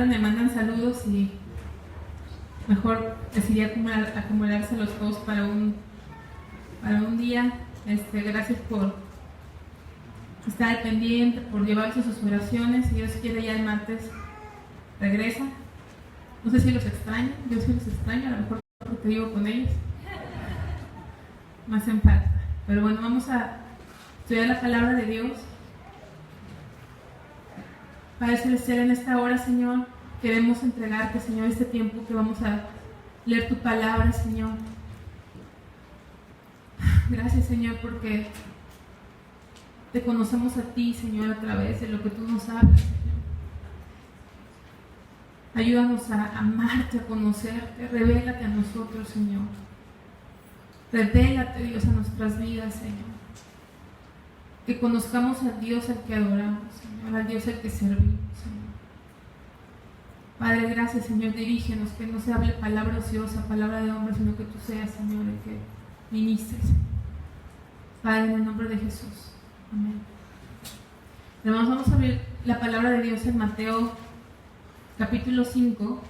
me mandan saludos y mejor decidí acumulárselos todos para un día. Gracias por estar al pendiente, por llevarse sus oraciones. Si Dios quiere, ya el martes regresa. No sé si los extraño, yo sí los extraño, a lo mejor porque vivo con ellos. Más en falta. Pero bueno, vamos a estudiar la palabra de Dios. Padre Celestial, en esta hora, Señor, queremos entregarte, Señor, este tiempo que vamos a leer tu palabra, Señor. Gracias, Señor, porque te conocemos a ti, Señor, a través de lo que tú nos hablas, Señor. Ayúdanos a amarte, a conocerte. Revélate a nosotros, Señor. Revélate, Dios, a nuestras vidas, Señor. Que conozcamos al Dios al que adoramos, Señor, al Dios al que servimos, Señor. Padre, gracias, Señor. Dirígenos, que no se hable palabra ociosa, palabra de hombre, sino que tú seas, Señor, el que ministres. Padre, en el nombre de Jesús. Amén. Hermanos, vamos a abrir la palabra de Dios en Mateo capítulo 5.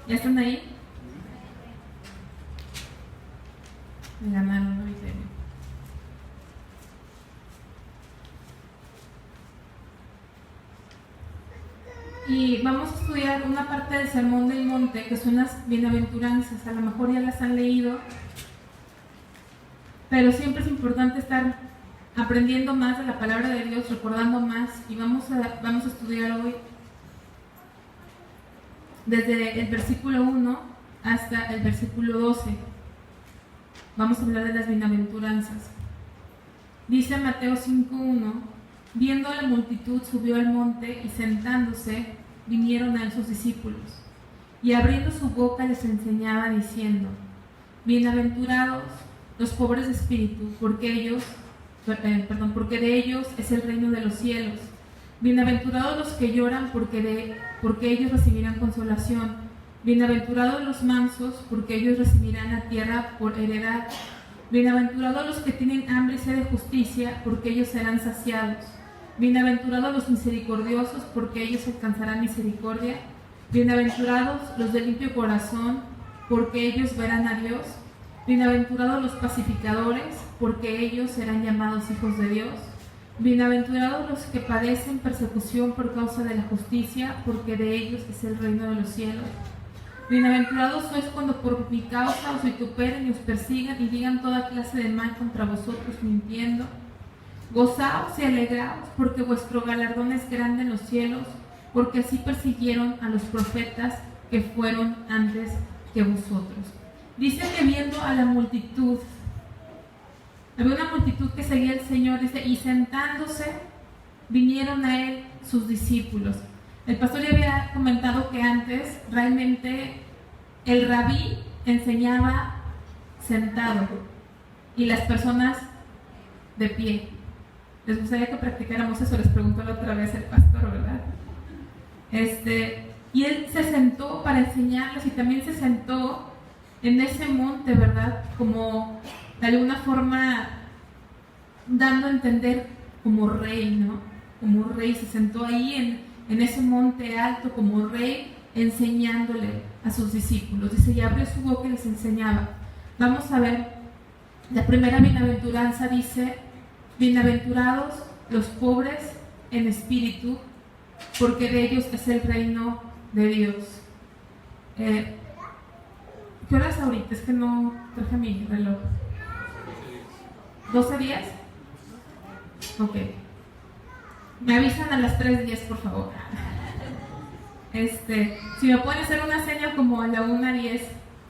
¿Ya están ahí? Me ganaron hoy, serio. Y vamos a estudiar una parte del Sermón del Monte, que son las bienaventuranzas. A lo mejor ya las han leído, pero siempre es importante estar aprendiendo más de la palabra de Dios, recordando más. Y vamos a estudiar hoy desde el versículo 1 hasta el versículo 12. Vamos a hablar de las bienaventuranzas. Dice Mateo 5:1: viendo a la multitud, subió al monte y sentándose, vinieron a él sus discípulos. Y abriendo su boca les enseñaba diciendo: bienaventurados los pobres de espíritu, porque de ellos es el reino de los cielos. Bienaventurados los que lloran, porque ellos recibirán consolación. Bienaventurados los mansos, porque ellos recibirán la tierra por heredad. Bienaventurados los que tienen hambre y sed de justicia, porque ellos serán saciados. Bienaventurados los misericordiosos, porque ellos alcanzarán misericordia. Bienaventurados los de limpio corazón, porque ellos verán a Dios. Bienaventurados los pacificadores, porque ellos serán llamados hijos de Dios. Bienaventurados los que padecen persecución por causa de la justicia, porque de ellos es el reino de los cielos. Bienaventurados sois cuando por mi causa os vituperen y os persigan y digan toda clase de mal contra vosotros mintiendo. Gozaos y alegraos, porque vuestro galardón es grande en los cielos, porque así persiguieron a los profetas que fueron antes que vosotros. Dice que viendo a la multitud, había una multitud que seguía al Señor, dice, y sentándose vinieron a él sus discípulos. El pastor ya había comentado que antes realmente el rabí enseñaba sentado y las personas de pie. Les gustaría que practicáramos eso, les preguntó la otra vez el pastor, ¿verdad? Y él se sentó para enseñarles y también se sentó en ese monte, ¿verdad? Como de alguna forma dando a entender como rey, ¿no? Como rey, se sentó ahí en ese monte alto como rey, enseñándole a sus discípulos. Dice, y abrió su boca y les enseñaba. Vamos a ver, la primera bienaventuranza dice: bienaventurados los pobres en espíritu, porque de ellos es el reino de Dios. ¿Qué hora es ahorita? Es que no traje mi reloj. ¿12:10? Ok. Me avisan a las 3:10, por favor. Si me pueden hacer una seña como a la 1:10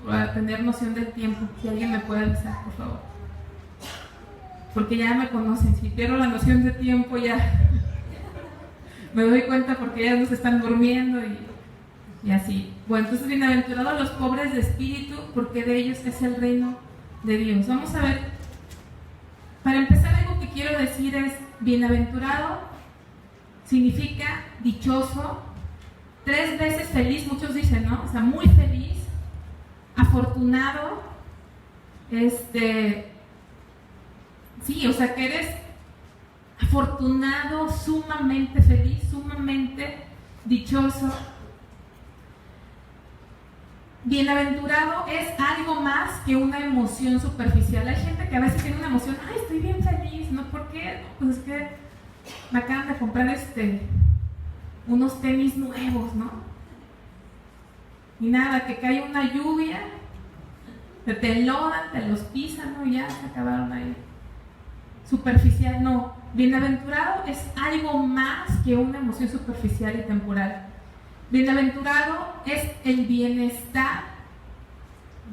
para tener noción del tiempo, si alguien me puede avisar, por favor. Porque ya me conocen, si pierdo la noción de tiempo ya me doy cuenta porque ya nos están durmiendo y Y así. Bueno, entonces bienaventurados los pobres de espíritu, porque de ellos es el reino de Dios. Vamos a ver. Para empezar, algo que quiero decir es: bienaventurado significa dichoso, 3 veces feliz, muchos dicen, ¿no? O sea, muy feliz, afortunado, sí, o sea, que eres afortunado, sumamente feliz, sumamente dichoso. Bienaventurado es algo más que una emoción superficial. Hay gente que a veces tiene una emoción, ay, estoy bien feliz, ¿no? ¿Por qué? Pues es que me acaban de comprar unos tenis nuevos, ¿no? Y nada, que cae una lluvia, te enlodan, te los pisan, ¿no? Y ya se acabaron ahí. Superficial, no. Bienaventurado es algo más que una emoción superficial y temporal. Bienaventurado es el bienestar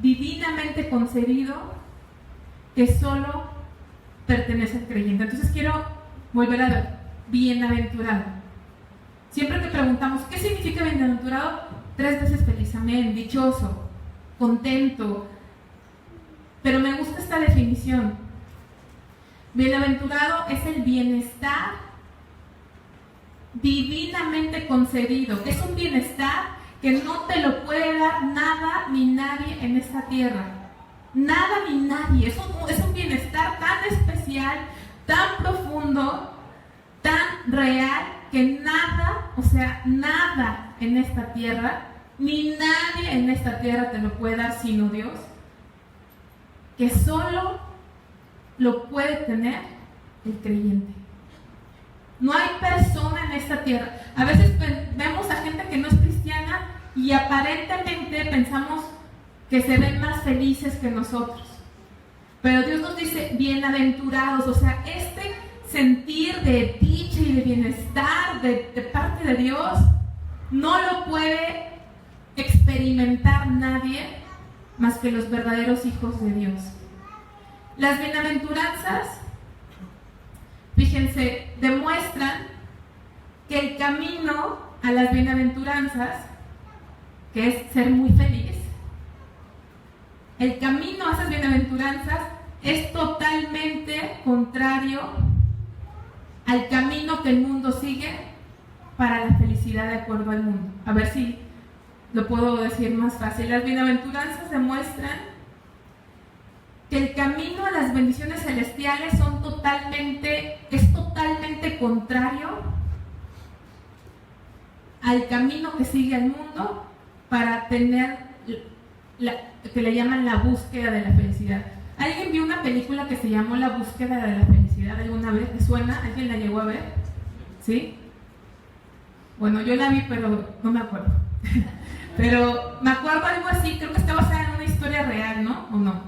divinamente concebido que solo pertenece al creyente. Entonces quiero volver a ver, bienaventurado. Siempre que preguntamos, ¿qué significa bienaventurado? 3 veces feliz, amén, dichoso, contento. Pero me gusta esta definición. Bienaventurado es el bienestar divinamente concebido. Es un bienestar que no te lo puede dar nada ni nadie en esta tierra. Nada ni nadie. Es un bienestar tan especial, tan profundo, tan real, que nada, o sea, nada en esta tierra, ni nadie en esta tierra te lo puede dar sino Dios, que solo lo puede tener el creyente. No hay persona en esta tierra. A veces vemos a gente que no es cristiana y aparentemente pensamos que se ven más felices que nosotros. Pero Dios nos dice bienaventurados, o sea, este sentir de dicha y de bienestar de parte de Dios no lo puede experimentar nadie más que los verdaderos hijos de Dios. Las bienaventuranzas, fíjense, demuestran que el camino a las bienaventuranzas, que es ser muy feliz, el camino a esas bienaventuranzas es totalmente contrario al camino que el mundo sigue para la felicidad de acuerdo al mundo. A ver si lo puedo decir más fácil. Las bienaventuranzas demuestran que el camino a las bendiciones celestiales es totalmente contrario al camino que sigue el mundo para tener que le llaman la búsqueda de la felicidad. ¿Alguien vio una película que se llamó La búsqueda de la felicidad alguna vez? ¿Te suena? ¿Alguien la llegó a ver? ¿Sí? Bueno, yo la vi, pero no me acuerdo. Pero me acuerdo algo así, creo que está basada en una historia real, ¿no? ¿O no?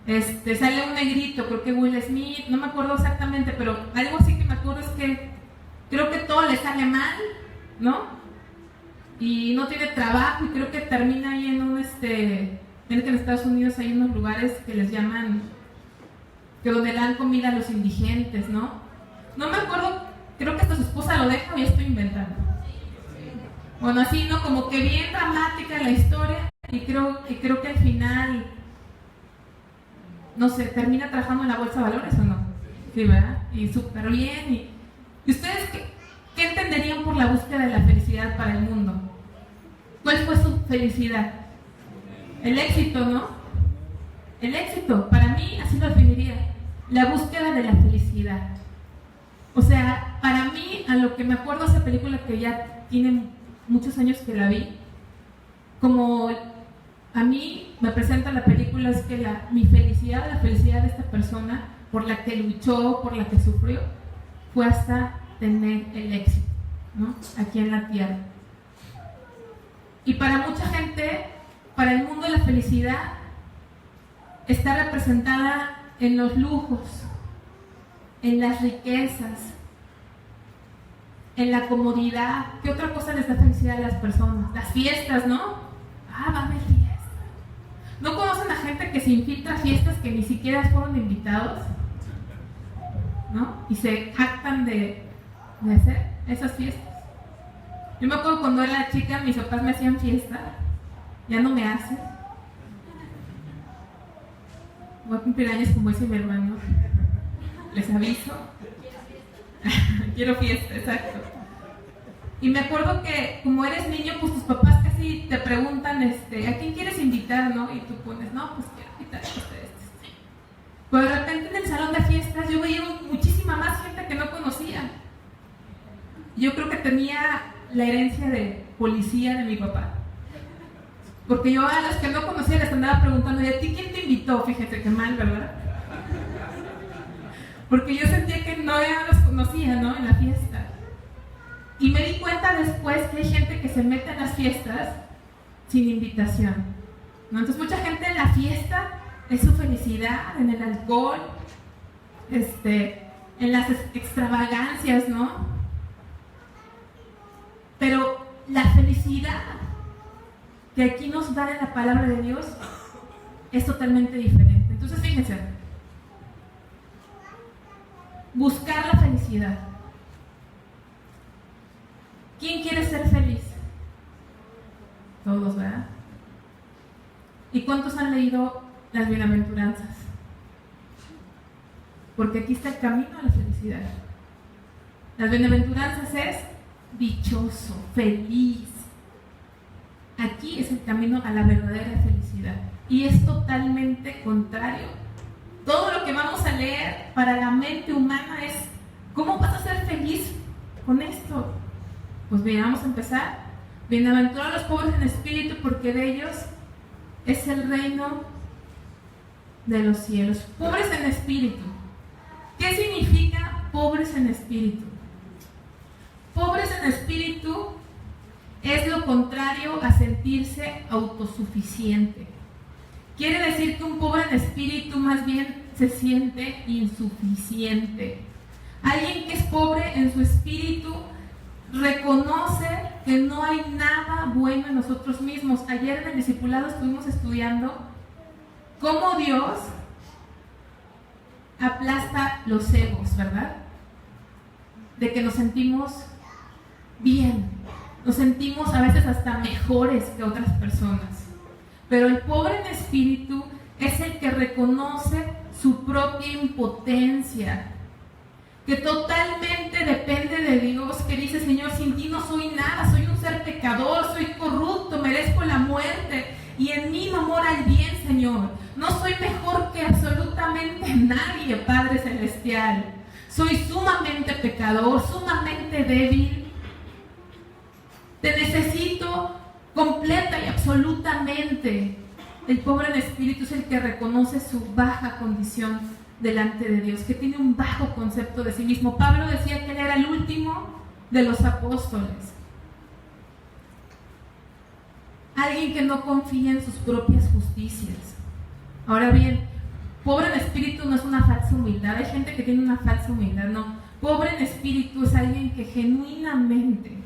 Sale un negrito, creo que Will Smith, no me acuerdo exactamente, pero algo así que me acuerdo es que creo que todo le sale mal, ¿no? Y no tiene trabajo y creo que termina ahí en ven que en Estados Unidos hay unos lugares que les llaman, que donde le dan comida a los indigentes, ¿no? No me acuerdo, creo que hasta su esposa lo deja o ya estoy inventando. Bueno, así, ¿no? Como que bien dramática la historia y creo que al final, no sé, termina trabajando en la bolsa de valores o no. Sí, ¿verdad? Y súper bien. ¿Y ustedes qué entenderían por la búsqueda de la felicidad para el mundo? ¿Cuál fue su felicidad? El éxito, ¿no? El éxito, para mí, así lo definiría. La búsqueda de la felicidad. O sea, para mí, a lo que me acuerdo de esa película que ya tiene muchos años que la vi, como a mí me presenta la película es que mi felicidad, la felicidad de esta persona por la que luchó, por la que sufrió, fue hasta tener el éxito, ¿no? Aquí en la tierra. Y para mucha gente, para el mundo la felicidad está representada en los lujos, en las riquezas, en la comodidad. ¿Qué otra cosa les da felicidad a las personas? Las fiestas, ¿no? Va a haber fiesta. ¿No conocen a gente que se infiltra a fiestas que ni siquiera fueron invitados? ¿No? Y se jactan de hacer esas fiestas. Yo me acuerdo cuando era chica, mis papás me hacían fiesta, ya no me hacen. Voy a cumplir años como dice mi hermano, les aviso. Quiero fiesta, exacto. Y me acuerdo que como eres niño, pues tus papás casi te preguntan, ¿a quién quieres invitar, no? Y tú pones, no, pues quiero invitar a ustedes. Pero de repente en el salón de fiestas yo veía muchísima más gente que no conocía. Yo creo que tenía la herencia de policía de mi papá. Porque yo a los que no conocía les andaba preguntando, ¿y a ti quién te invitó? Fíjate qué mal, ¿verdad? Porque yo sentía que no ya los conocía, ¿no? En la fiesta. Y me di cuenta después que hay gente que se mete en las fiestas sin invitación, ¿no? Entonces mucha gente en la fiesta es su felicidad, en el alcohol, en las extravagancias, ¿no? Pero la felicidad que aquí nos da en la palabra de Dios es totalmente diferente. Entonces fíjense, buscar la felicidad. ¿Quién quiere ser feliz? Todos, ¿verdad? ¿Y cuántos han leído las bienaventuranzas? Porque aquí está el camino a la felicidad. Las bienaventuranzas es dichoso, feliz. Aquí es el camino a la verdadera felicidad. Y es totalmente contrario. Todo lo que vamos a leer para la mente humana es ¿cómo vas a ser feliz con esto? Pues bien, vamos a empezar. Bienaventurados los pobres en espíritu, porque de ellos es el reino de los cielos. Pobres en espíritu. ¿Qué significa pobres en espíritu? Pobres en espíritu es lo contrario a sentirse autosuficiente. Quiere decir que un pobre en espíritu más bien se siente insuficiente. Alguien que es pobre en su espíritu reconoce que no hay nada bueno en nosotros mismos. Ayer en el discipulado estuvimos estudiando cómo Dios aplasta los egos, ¿verdad? De que nos sentimos bien, nos sentimos a veces hasta mejores que otras personas. Pero el pobre en espíritu es el que reconoce su propia impotencia, que totalmente depende de Dios, que dice, Señor, sin ti no soy nada, soy un ser pecador, soy corrupto, merezco la muerte y en mí no mora el bien, Señor. No soy mejor que absolutamente nadie, Padre Celestial. Soy sumamente pecador, sumamente débil. Te necesito completa y absolutamente. El pobre en espíritu es el que reconoce su baja condición delante de Dios, que tiene un bajo concepto de sí mismo. Pablo decía que él era el último de los apóstoles. Alguien que no confía en sus propias justicias. Ahora bien, pobre en espíritu no es una falsa humildad. Hay gente que tiene una falsa humildad, no. Pobre en espíritu es alguien que genuinamente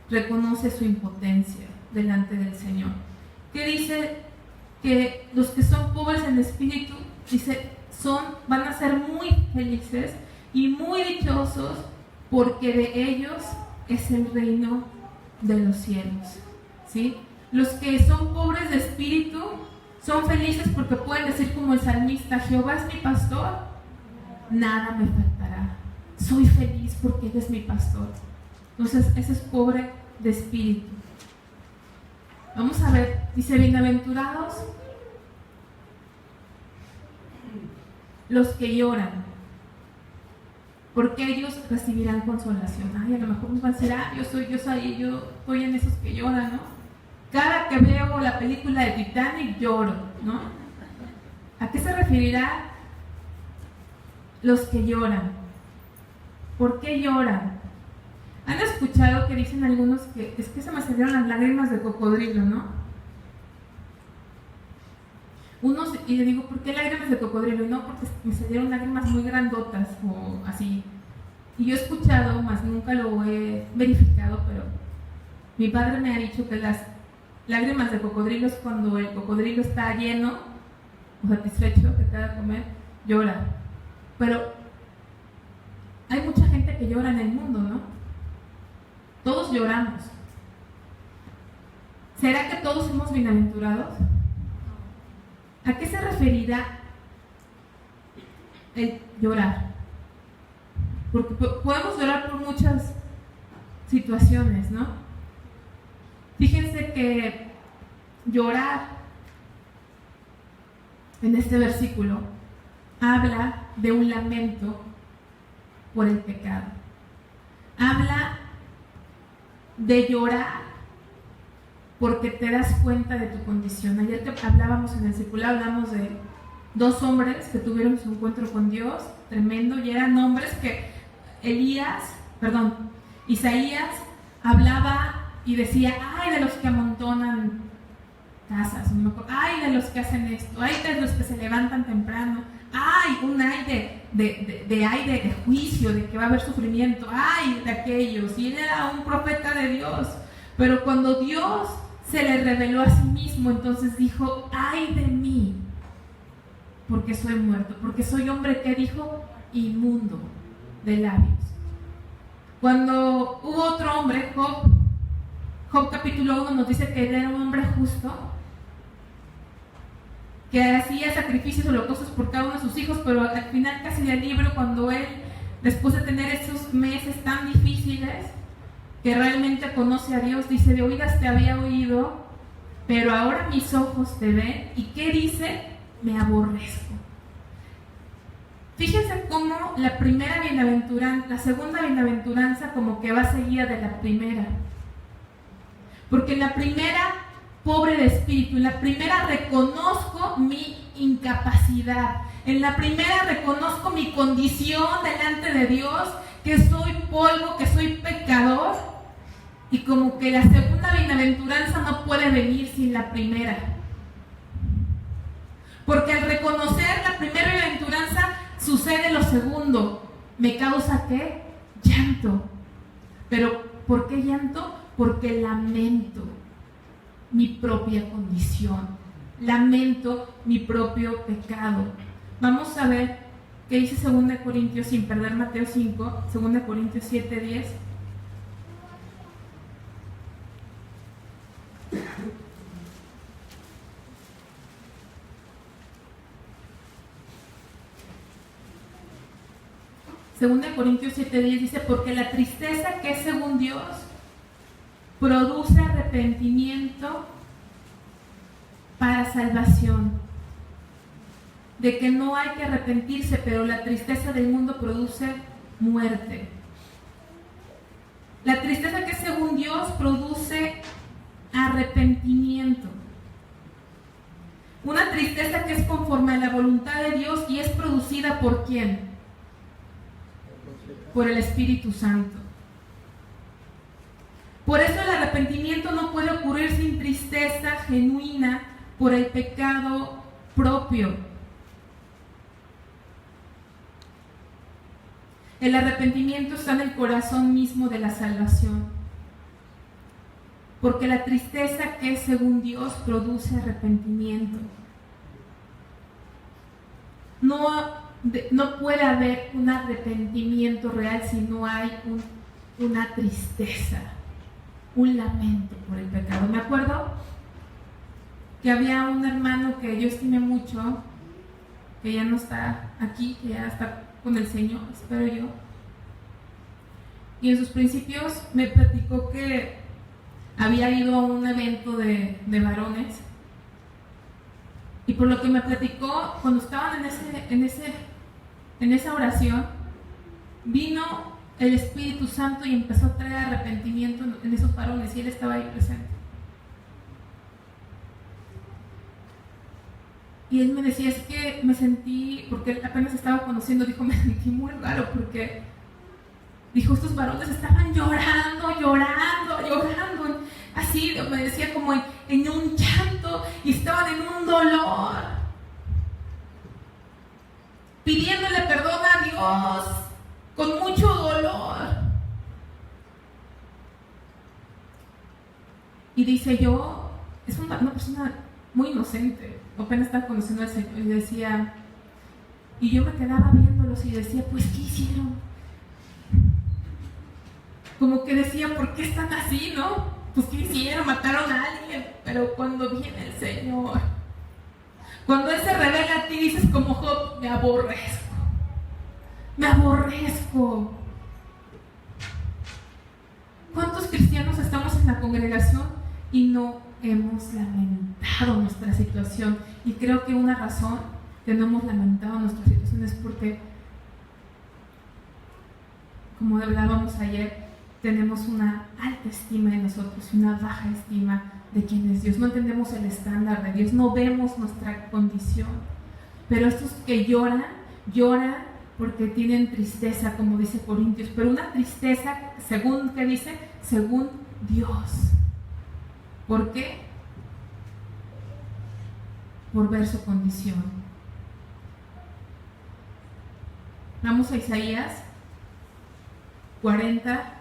reconoce su impotencia delante del Señor. Que dice que los que son pobres en espíritu, dice, van a ser muy felices y muy dichosos, porque de ellos es el reino de los cielos. ¿Sí? Los que son pobres de espíritu son felices porque pueden decir como el salmista, Jehová es mi pastor, nada me faltará. Soy feliz porque Él es mi pastor. Entonces, ese es pobre de espíritu. Vamos a ver, dice, bienaventurados los que lloran, porque ellos recibirán consolación. Ay, a lo mejor nos van a decir, yo estoy en esos que lloran, ¿no? Cada que veo la película de Titanic lloro, ¿no? ¿A qué se referirá los que lloran? ¿Por qué lloran? ¿Han escuchado que dicen algunos que es que se me salieron las lágrimas de cocodrilo, ¿no? Y le digo, ¿por qué lágrimas de cocodrilo? Y no, porque me salieron lágrimas muy grandotas o así. Y yo he escuchado, más nunca lo he verificado, pero mi padre me ha dicho que las lágrimas de cocodrilo es cuando el cocodrilo está lleno o satisfecho, que acaba de comer, llora. Pero hay mucha gente que llora en el mundo, ¿no? todos lloramos. ¿Será que todos somos bienaventurados? ¿A qué se referirá el llorar? Porque podemos llorar por muchas situaciones, ¿no? Fíjense que llorar en este versículo habla de un lamento por el pecado. Habla de llorar porque te das cuenta de tu condición. Ayer que hablábamos en el circular, hablamos de dos hombres que tuvieron su encuentro con Dios, tremendo, y eran hombres que Isaías hablaba y decía, ay de los que amontonan casas, ay de los que hacen esto, ay de los que se levantan temprano, ay, un ay de juicio, de que va a haber sufrimiento, ay de aquellos. Y él era un profeta de Dios, pero cuando Dios se le reveló a sí mismo, entonces dijo, ay de mí, porque soy muerto, porque soy hombre, que dijo, inmundo de labios. Cuando hubo otro hombre, Job capítulo 1 nos dice que él era un hombre justo, que hacía sacrificios, holocaustos por cada uno de sus hijos, pero al final casi del libro, cuando él, después de tener esos meses tan difíciles, que realmente conoce a Dios, dice, de oídas te había oído, pero ahora mis ojos te ven. ¿Y qué dice? Me aborrezco. Fíjense cómo la segunda bienaventuranza como que va seguida de la primera. Porque en la primera, pobre de espíritu, en la primera reconozco mi incapacidad, en la primera reconozco mi condición delante de Dios, que soy polvo, que soy pecador, y como que la segunda bienaventuranza no puede venir sin la primera. Porque al reconocer la primera bienaventuranza sucede lo segundo. ¿Me causa qué? Llanto. ¿Pero por qué llanto? Porque lamento mi propia condición, lamento mi propio pecado. Vamos a ver qué dice 2 Corintios, sin perder Mateo 5, 2 Corintios 7, 10. Segunda de Corintios 7:10 dice, porque la tristeza que es según Dios produce arrepentimiento para salvación. De que no hay que arrepentirse, pero la tristeza del mundo produce muerte. La tristeza que es según Dios produce arrepentimiento. Una tristeza que es conforme a la voluntad de Dios y es producida ¿por quién? Por el Espíritu Santo. Por eso el arrepentimiento no puede ocurrir sin tristeza genuina por el pecado propio. El arrepentimiento está en el corazón mismo de la salvación. Porque la tristeza que es según Dios produce arrepentimiento. No puede haber un arrepentimiento real si no hay una tristeza, un lamento por el pecado. Me acuerdo que había un hermano que yo estimé mucho, que ya no está aquí, que ya está con el Señor, espero yo. Y en sus principios me platicó que había ido a un evento de varones. Y por lo que me platicó, cuando estaban en esa oración, vino el Espíritu Santo y empezó a traer arrepentimiento en esos varones, y él estaba ahí presente. Y él me decía, es que me sentí, porque él apenas estaba conociendo, dijo, me sentí muy raro, porque dijo, estos varones estaban llorando, así, me decía, como en un llanto, y estaban en un dolor, pidiéndole perdón a Dios, con mucho dolor. Y dice, yo, es una persona muy inocente, apenas estaba conociendo al Señor, y decía, y yo me quedaba viéndolos y decía, pues, ¿qué hicieron? como que decía, ¿por qué están así, no? Pues ¿qué hicieron? Mataron a alguien. Pero cuando viene el Señor, cuando Él se revela a ti, dices como Job, me aborrezco. Me aborrezco. ¿Cuántos cristianos estamos en la congregación y no hemos lamentado nuestra situación? Y creo que una razón que no hemos lamentado nuestra situación es porque, como hablábamos ayer, tenemos una alta estima de nosotros y una baja estima de quién es Dios. No entendemos el estándar de Dios, no vemos nuestra condición. Pero estos que lloran porque tienen tristeza, como dice Corintios, pero una tristeza, según, ¿qué dice? Según Dios. ¿Por qué? Por ver su condición. Vamos a Isaías 40.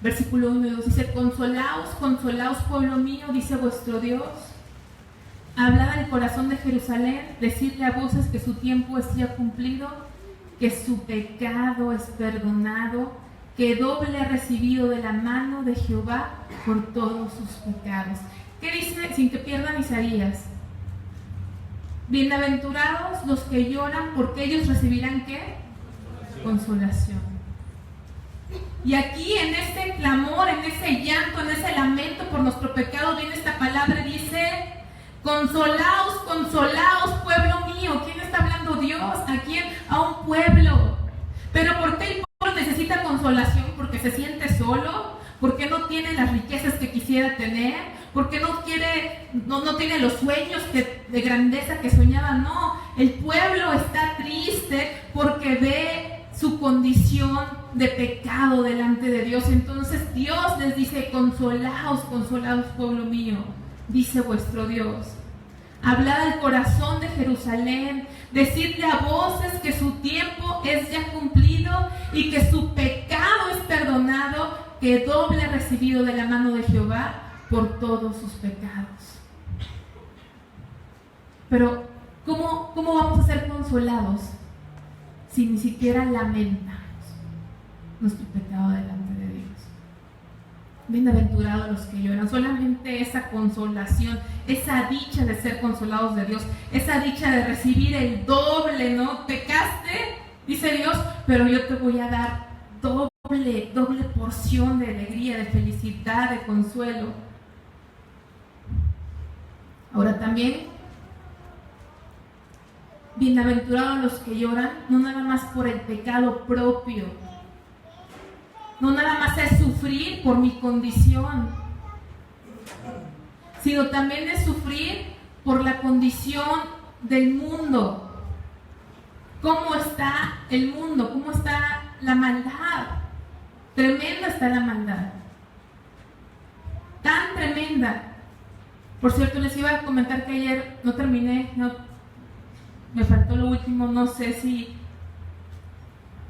Versículo 1 y 2 dice: consolaos, consolaos, pueblo mío, dice vuestro Dios. Hablad al corazón de Jerusalén, decidle a voces que su tiempo es ya cumplido, que su pecado es perdonado, que doble ha recibido de la mano de Jehová por todos sus pecados. ¿Qué dice? Sin que pierdan Isaías. Bienaventurados los que lloran, porque ellos recibirán ¿qué? Consolación. Y aquí en este clamor, en ese llanto, en ese lamento por nuestro pecado, viene esta palabra y dice: consolaos, consolaos, pueblo mío. ¿Quién está hablando? Dios. ¿A quién? A un pueblo. Pero ¿por qué el pueblo necesita consolación? Porque se siente solo, porque no tiene las riquezas que quisiera tener, porque no tiene los sueños de grandeza que soñaba. No, el pueblo está triste porque ve su condición de pecado delante de Dios. Entonces Dios les dice: consolaos, consolaos, pueblo mío, dice vuestro Dios. Hablad al corazón de Jerusalén, decidle a voces que su tiempo es ya cumplido y que su pecado es perdonado, que doble ha recibido de la mano de Jehová por todos sus pecados. Pero ¿cómo vamos a ser consolados si ni siquiera lamentamos nuestro pecado delante de Dios? Bienaventurados los que lloran. Solamente esa consolación, esa dicha de ser consolados de Dios, esa dicha de recibir el doble, ¿no? Pecaste, dice Dios, pero yo te voy a dar doble porción de alegría, de felicidad, de consuelo. Ahora también, bienaventurados los que lloran, no nada más por el pecado propio, no nada más es sufrir por mi condición, sino también es sufrir por la condición del mundo. ¿Cómo está el mundo? ¿Cómo está la maldad? Tremenda está la maldad. Tan tremenda. Por cierto, les iba a comentar que ayer no terminé, me faltó lo último, no sé si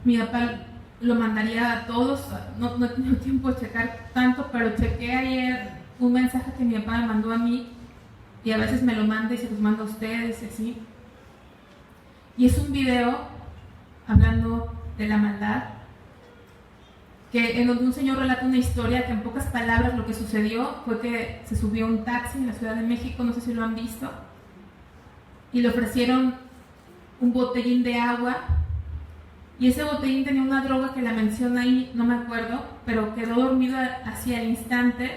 mi papá lo mandaría a todos, no he tenido tiempo de checar tanto, pero chequé ayer un mensaje que mi papá me mandó a mí, y a veces me lo manda y se los manda a ustedes, así. Y es un video hablando de la maldad, en donde un señor relata una historia que en pocas palabras lo que sucedió fue que se subió a un taxi en la Ciudad de México, no sé si lo han visto, y le ofrecieron un botellín de agua, y ese botellín tenía una droga que la menciona ahí, no me acuerdo, pero quedó dormido hacia el instante,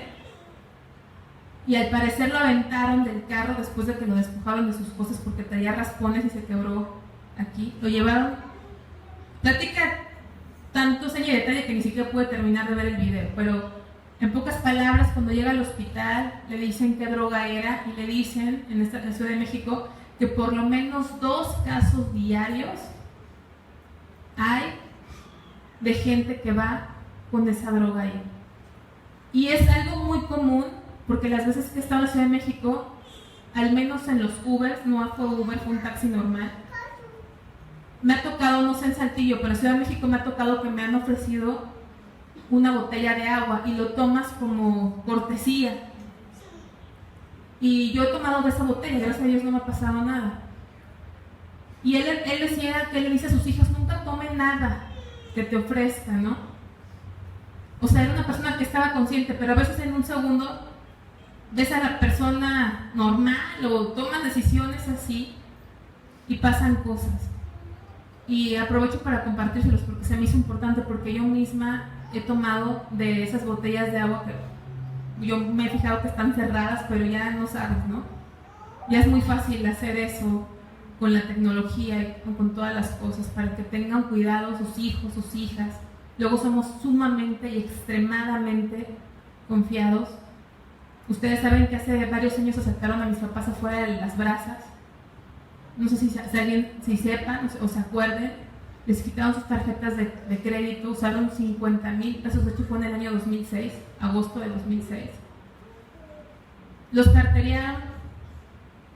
y al parecer lo aventaron del carro después de que lo despojaron de sus cosas porque traía raspones y se quebró aquí. Lo llevaron, platica tanto seña de detalle que ni siquiera pude terminar de ver el video, pero en pocas palabras, cuando llega al hospital le dicen qué droga era, y le dicen en esta Ciudad de México que por lo menos 2 casos diarios hay de gente que va con esa droga ahí. Y es algo muy común, porque las veces que he estado en la Ciudad de México, al menos en los Ubers, no fue Uber, fue un taxi normal, me ha tocado, no sé en Saltillo, pero en Ciudad de México me ha tocado que me han ofrecido una botella de agua y lo tomas como cortesía. Y yo he tomado de esa botella, gracias a Dios no me ha pasado nada. Y él decía que él le dice a sus hijos: nunca tomen nada que te ofrezcan, ¿no? O sea, era una persona que estaba consciente, pero a veces en un segundo ves a la persona normal o toma decisiones así y pasan cosas. Y aprovecho para compartírselos porque se me hizo importante, porque yo misma he tomado de esas botellas de agua que yo me he fijado que están cerradas, pero ya no sabes, ¿no? Ya es muy fácil hacer eso con la tecnología y con todas las cosas, para que tengan cuidado sus hijos, sus hijas. Luego somos sumamente y extremadamente confiados. Ustedes saben que hace varios años acercaron a mis papás afuera de las brasas. No sé si alguien sepan o se acuerden. Les quitaron sus tarjetas de crédito, usaron 50,000 pesos. De hecho fue en el año 2006, agosto de 2006. Los carterearon.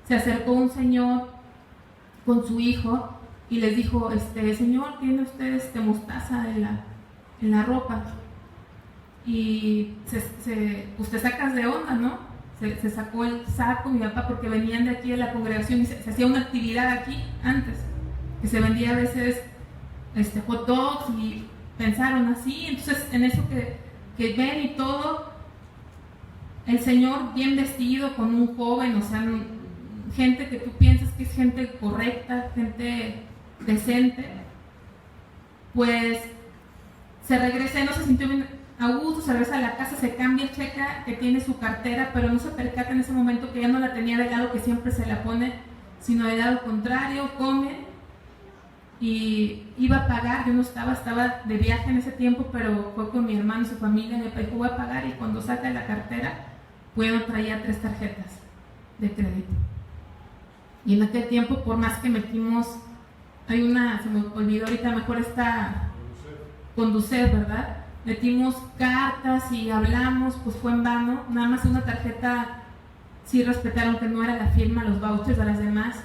Se acercó un señor con su hijo y les dijo: señor, ¿tiene usted mostaza en la ropa? Y pues te sacas de onda, ¿no? Se sacó el saco mi papá, porque venían de aquí de la congregación y se hacía una actividad aquí antes, que se vendía a veces hot dogs, y pensaron así. Entonces en eso que ven y todo, el señor bien vestido con un joven, o sea, gente que tú piensas que es gente correcta, gente decente, pues se regresa, no se sintió bien a gusto, se regresa a la casa, se cambia, checa que tiene su cartera, pero no se percata en ese momento que ya no la tenía del lado que siempre se la pone, sino del lado contrario. Come y iba a pagar. Yo no estaba de viaje en ese tiempo, pero fue con mi hermano y su familia. Mi papá dijo: voy a pagar, y cuando saca la cartera, pues no traía 3 tarjetas de crédito. Y en aquel tiempo, por más que metimos, hay una, se me olvidó ahorita, mejor está Conducet, ¿verdad? Metimos cartas y hablamos, pues fue en vano. Nada más una tarjeta sí respetaron, que no era la firma, los vouchers. De las demás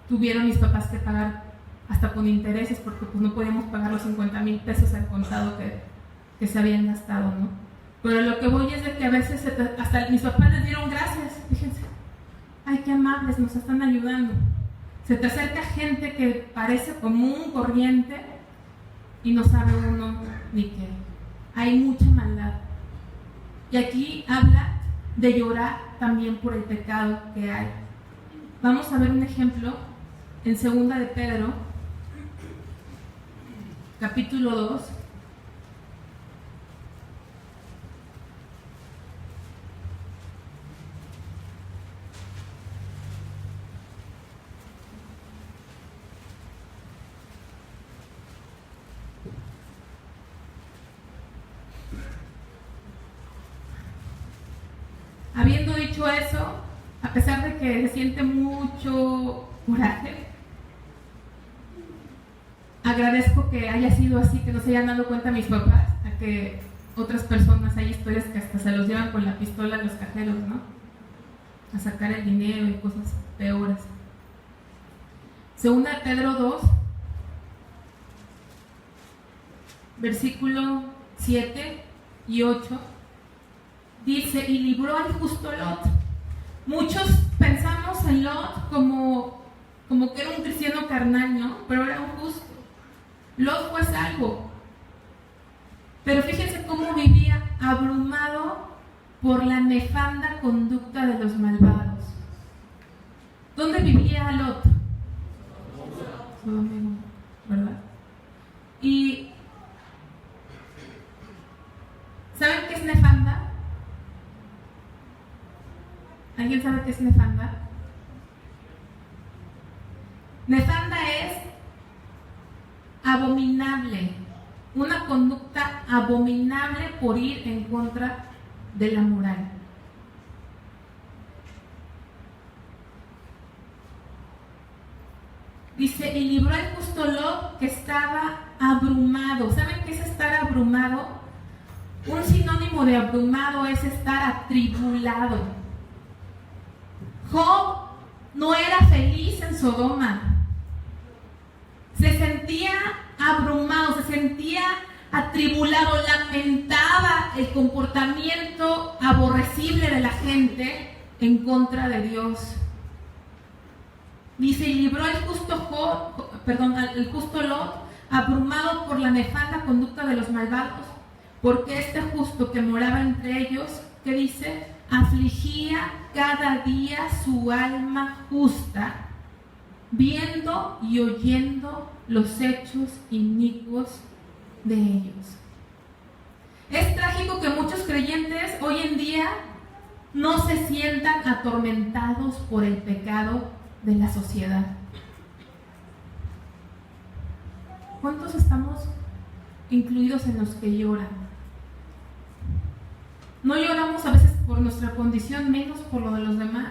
tuvieron mis papás que pagar hasta con intereses, porque pues no podíamos pagar los 50,000 pesos al contado que se habían gastado, ¿no? Pero lo que voy es de que a veces hasta mis papás les dieron gracias. Fíjense, ay, qué amables, nos están ayudando. Se te acerca gente que parece común, corriente, y no sabe uno ni qué. Hay mucha maldad. Y aquí habla de llorar también por el pecado que hay. Vamos a ver un ejemplo en 2 de Pedro, capítulo 2. Habiendo dicho eso, a pesar de que se siente mucho coraje, agradezco que haya sido así, que no se hayan dado cuenta mis papás, a que otras personas, hay historias que hasta se los llevan con la pistola a los cajeros, ¿no? A sacar el dinero y cosas peores. 2 de Pedro 2, versículo 7 y 8. Dice: y libró al justo Lot. Muchos pensamos en Lot como que era un cristiano carnal, ¿no? Pero era un justo. Lot fue salvo. Pero fíjense cómo vivía abrumado por la nefanda conducta de los malvados. ¿Dónde vivía Lot? ¿Verdad? Y ¿saben qué es nefanda? ¿Alguien sabe qué es nefanda? Nefanda es abominable, una conducta abominable por ir en contra de la moral. Dice: y libró al justo Lot, que estaba abrumado. ¿Saben qué es estar abrumado? Un sinónimo de abrumado es estar atribulado. Job no era feliz en Sodoma. Se sentía abrumado, se sentía atribulado, lamentaba el comportamiento aborrecible de la gente en contra de Dios. Dice, y libró el justo Lot, abrumado por la nefanda conducta de los malvados, porque este justo que moraba entre ellos, ¿qué dice? Afligía cada día su alma justa, viendo y oyendo los hechos inicuos de ellos. Es trágico que muchos creyentes hoy en día no se sientan atormentados por el pecado de la sociedad. ¿Cuántos estamos incluidos en los que lloran? No lloramos a veces por nuestra condición, menos por lo de los demás.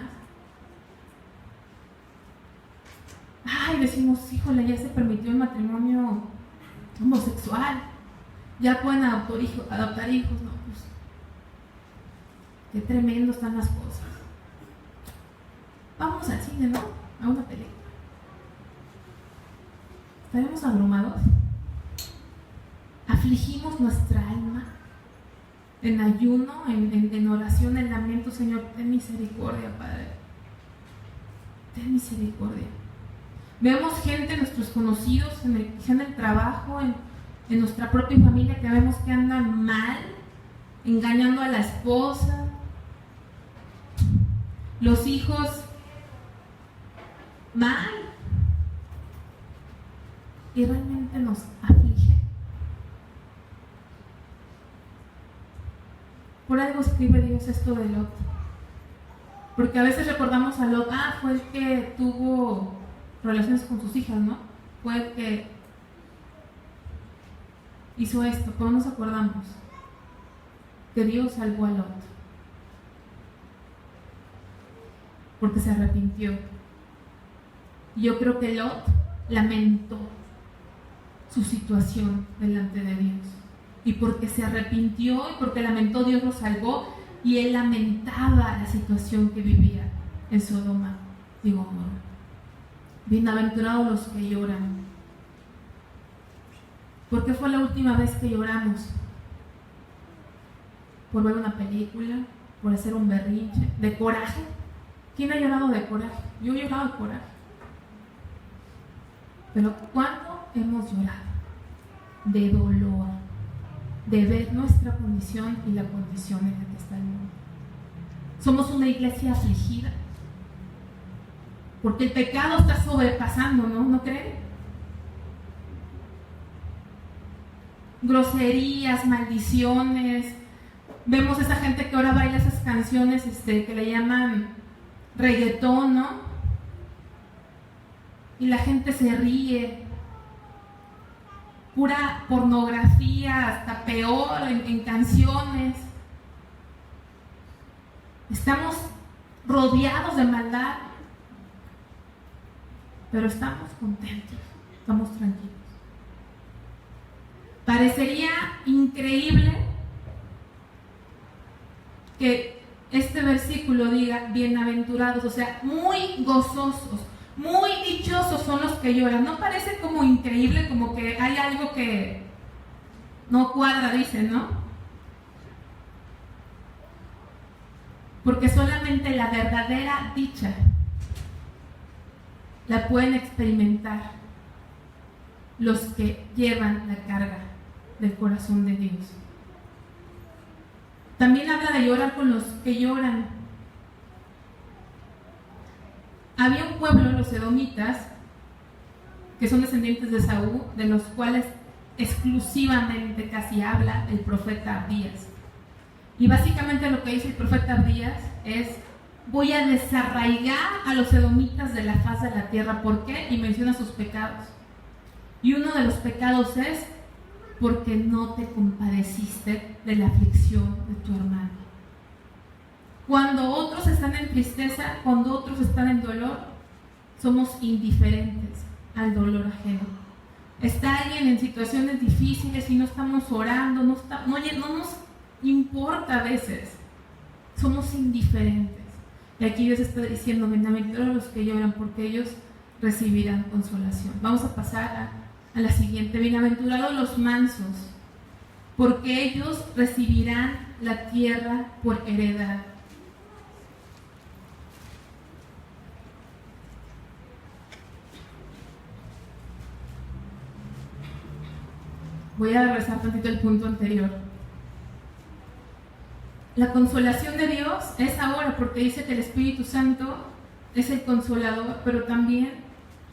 Ay, decimos, híjole, ya se permitió el matrimonio homosexual, ya pueden adoptar hijos, no, pues qué tremendo están las cosas. Vamos al cine, ¿no? A una película. ¿Estaremos abrumados? Afligimos nuestra alma en ayuno, en oración, en lamento. Señor, ten misericordia, Padre. Ten misericordia. Vemos gente, nuestros conocidos, en el trabajo, en nuestra propia familia, que vemos que andan mal, engañando a la esposa, los hijos mal, y realmente nos aflige. Por algo escribe Dios esto de Lot, porque a veces recordamos a Lot, fue el que tuvo relaciones con sus hijas, ¿no? Fue el que hizo esto, pero no nos acordamos que Dios salvó a Lot porque se arrepintió. Yo creo que Lot lamentó su situación delante de Dios, y porque se arrepintió y porque lamentó, Dios lo salvó, y él lamentaba la situación que vivía en Sodoma y Gomorra. Bienaventurados los que lloran. ¿Por qué fue la última vez que lloramos? ¿Por ver una película? ¿Por hacer un berrinche? ¿De coraje? ¿Quién ha llorado de coraje? Yo he llorado de coraje. Pero ¿cuándo hemos llorado? De dolor, de ver nuestra condición y la condición en la que está el mundo. Somos una iglesia afligida, porque el pecado está sobrepasando, ¿no? ¿No creen? Groserías, maldiciones. Vemos esa gente que ahora baila esas canciones que le llaman reggaetón, ¿no? Y la gente se ríe. Pura pornografía, hasta peor en canciones. Estamos rodeados de maldad, pero estamos contentos, estamos tranquilos. Parecería increíble que este versículo diga bienaventurados, o sea, muy gozosos, muy dichosos son los que lloran. ¿No parece como increíble, como que hay algo que no cuadra, dicen, ¿no? Porque solamente la verdadera dicha la pueden experimentar los que llevan la carga del corazón de Dios. También habla de llorar con los que lloran. Había un pueblo, los edomitas, que son descendientes de Saúl, de los cuales exclusivamente casi habla el profeta Abdías. Y básicamente lo que dice el profeta Abdías es: voy a desarraigar a los edomitas de la faz de la tierra. ¿Por qué? Y menciona sus pecados. Y uno de los pecados es porque no te compadeciste de la aflicción de tu hermano. Cuando otros están en tristeza, cuando otros están en dolor, somos indiferentes al dolor ajeno. Está alguien en situaciones difíciles y no estamos orando, no nos importa a veces. Somos indiferentes. Y aquí Dios está diciendo: bienaventurados los que lloran, porque ellos recibirán consolación. Vamos a pasar a la siguiente. Bienaventurados los mansos, porque ellos recibirán la tierra por heredad. Voy a regresar tantito al punto anterior. La consolación de Dios es ahora, porque dice que el Espíritu Santo es el consolador, pero también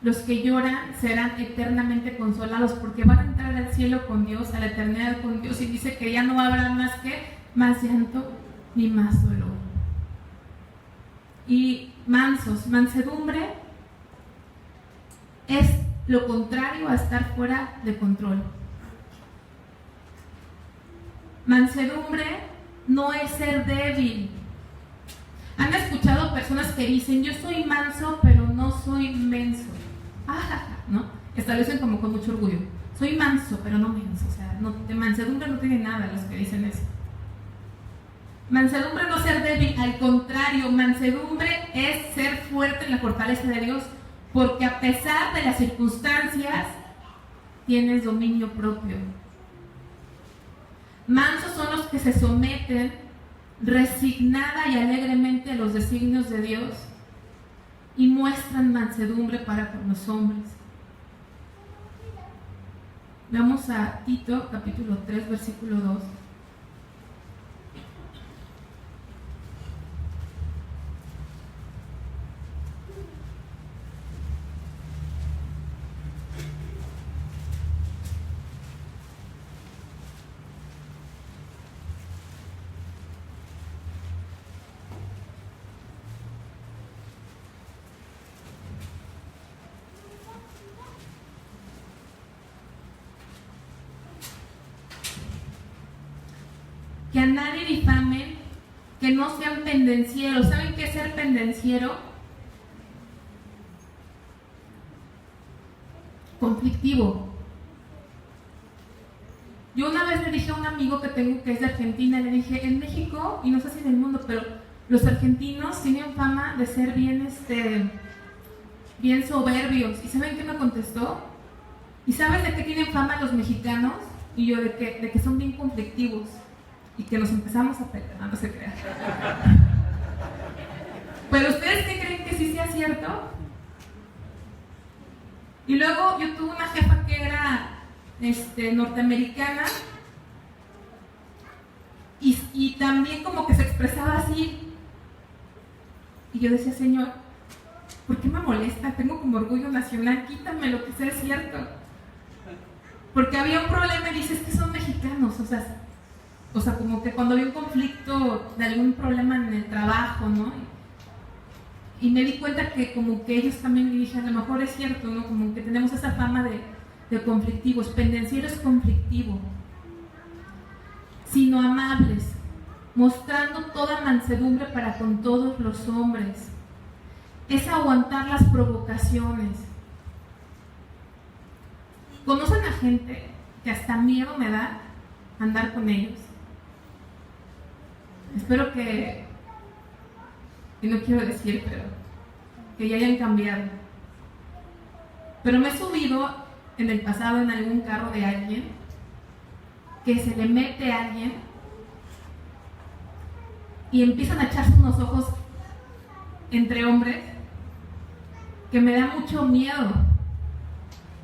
los que lloran serán eternamente consolados, porque van a entrar al cielo con Dios, a la eternidad con Dios, y dice que ya no habrá más llanto ni más dolor. Y mansedumbre es lo contrario a estar fuera de control. Mansedumbre no es ser débil. ¿Han escuchado personas que dicen, yo soy manso, pero no soy menso? ¿No? Establecen como con mucho orgullo. Soy manso, pero no menso. O sea, de mansedumbre no tiene nada los que dicen eso. Mansedumbre no es ser débil, al contrario, mansedumbre es ser fuerte en la fortaleza de Dios, porque a pesar de las circunstancias, tienes dominio propio. Mansos son los que se someten resignada y alegremente a los designios de Dios y muestran mansedumbre para con los hombres. Vamos a Tito, capítulo 3, versículo 2. Que a nadie difamen, que no sean pendencieros. ¿Saben qué es ser pendenciero? Conflictivo. Yo una vez le dije a un amigo que tengo que es de Argentina, le dije, en México, y no sé si en el mundo, pero los argentinos tienen fama de ser bien soberbios. ¿Y saben qué me contestó? ¿Y sabes de qué tienen fama los mexicanos? Y yo, de que son bien conflictivos. Y que nos empezamos a pelear, no se crean. Pero ¿ustedes qué creen que sí sea cierto? Y luego yo tuve una jefa que era norteamericana y también como que se expresaba así. Y yo decía, Señor, ¿por qué me molesta? Tengo como orgullo nacional, quítame lo que sea cierto. Porque había un problema y dices que son mexicanos, o sea, como que cuando había un conflicto de algún problema en el trabajo, ¿no? Y me di cuenta que como que ellos también, y dije, a lo mejor es cierto, ¿no? Como que tenemos esa fama de conflictivos. Pendenciero es conflictivo, sino amables, mostrando toda mansedumbre para con todos los hombres. Es aguantar las provocaciones. ¿Conocen a gente que hasta miedo me da andar con ellos? Espero que, y no quiero decir, pero que ya hayan cambiado. Pero me he subido en el pasado en algún carro de alguien que se le mete a alguien y empiezan a echarse unos ojos entre hombres que me da mucho miedo,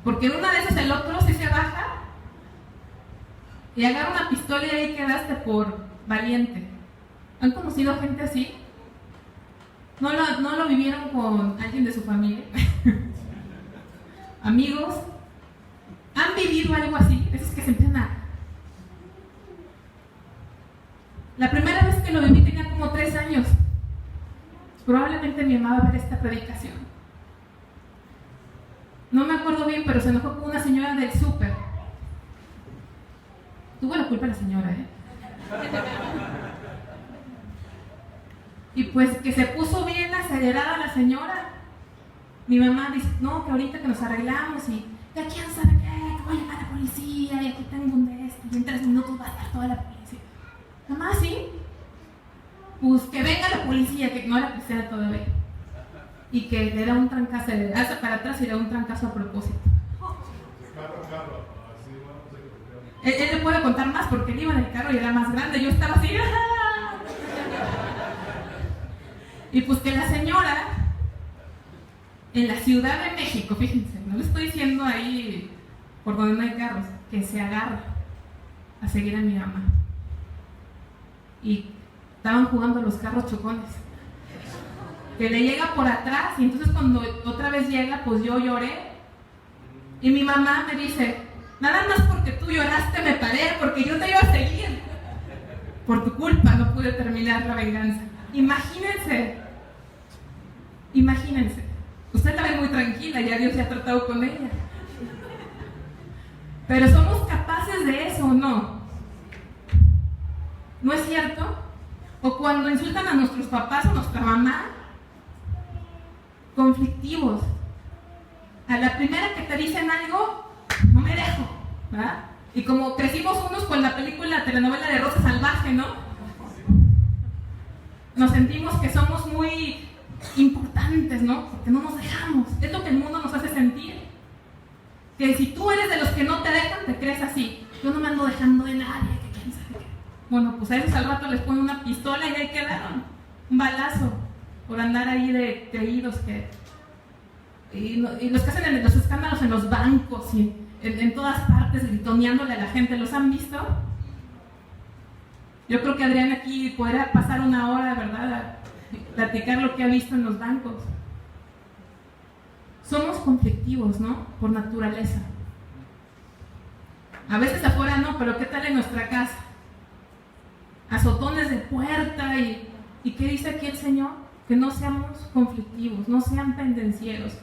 porque en una de esas el otro sí se baja y agarra una pistola y ahí quedaste por valiente. ¿Han conocido gente así? ¿No lo vivieron con alguien de su familia? ¿Amigos? ¿Han vivido algo así? Esos que se empiezan a... La primera vez que lo viví tenía como 3 años. Probablemente mi mamá va a ver esta predicación. No me acuerdo bien, pero se enojó con una señora del súper. Tuvo la culpa la señora, Y pues que se puso bien acelerada la señora. Mi mamá dice, no, que ahorita que nos arreglamos y ya quién sabe qué, que voy a llamar a la policía y aquí tengo un de este y en 3 minutos va a estar toda la policía. Mamá, ¿sí? Pues que venga la policía, que no era cristiana todavía. Y que le da un trancazo, le hace para atrás y le da un trancazo a propósito. Él le puede contar más porque él iba en el carro y era más grande. Yo estaba así. ¡Ah! Y pues que la señora en la Ciudad de México, fíjense, no le estoy diciendo ahí por donde no hay carros, que se agarra a seguir a mi mamá. Y estaban jugando los carros chocones. Que le llega por atrás y entonces cuando otra vez llega, pues yo lloré. Y mi mamá me dice, nada más porque tú lloraste me paré, porque yo te iba a seguir. Por tu culpa no pude terminar la venganza. Imagínense. Usted la ve muy tranquila, ya Dios se ha tratado con ella. Pero ¿somos capaces de eso o no? ¿No es cierto? O cuando insultan a nuestros papás o nuestra mamá, conflictivos. A la primera que te dicen algo, no me dejo, ¿verdad? Y como crecimos unos con la película, telenovela de Rosa Salvaje, ¿no? Nos sentimos que somos muy importantes, ¿no? Porque no nos dejamos. Es lo que el mundo nos hace sentir. Que si tú eres de los que no te dejan, te crees así. Yo no me ando dejando de nadie, que quién sabe qué. Bueno, pues a esos al rato les ponen una pistola y ahí quedaron. Un balazo por andar ahí de creídos que... Y los que hacen los escándalos en los bancos y en todas partes gritoneándole a la gente, ¿los han visto? Yo creo que Adrián aquí podrá pasar una hora, ¿verdad?, a platicar lo que ha visto en los bancos. Somos conflictivos, ¿no? Por naturaleza. A veces afuera no, pero ¿qué tal en nuestra casa? Azotones de puerta ¿y qué dice aquí el Señor? Que no seamos conflictivos, no sean pendencieros.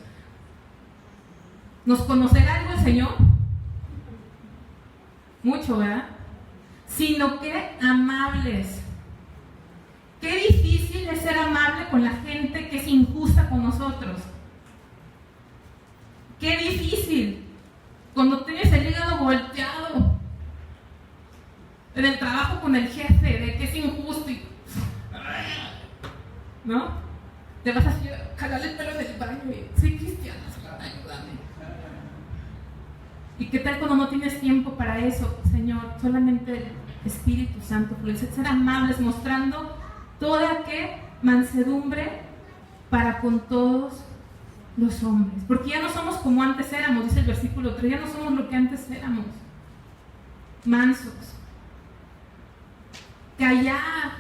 ¿Nos conocerá algo el Señor? Mucho, ¿verdad? Sino que amables. Qué difícil es ser amable con la gente que es injusta con nosotros. Qué difícil cuando tienes el hígado volteado en el trabajo con el jefe de que es injusto y... ¿no? Te vas a jalarle el pelo del baño y soy cristiana, ayúdame. ¿Y qué tal cuando no tienes tiempo para eso, Señor? Solamente el Espíritu Santo fluye. Ser amables, mostrando toda que mansedumbre para con todos los hombres. Porque ya no somos como antes éramos, dice el versículo 3, ya no somos lo que antes éramos. Mansos. Callar.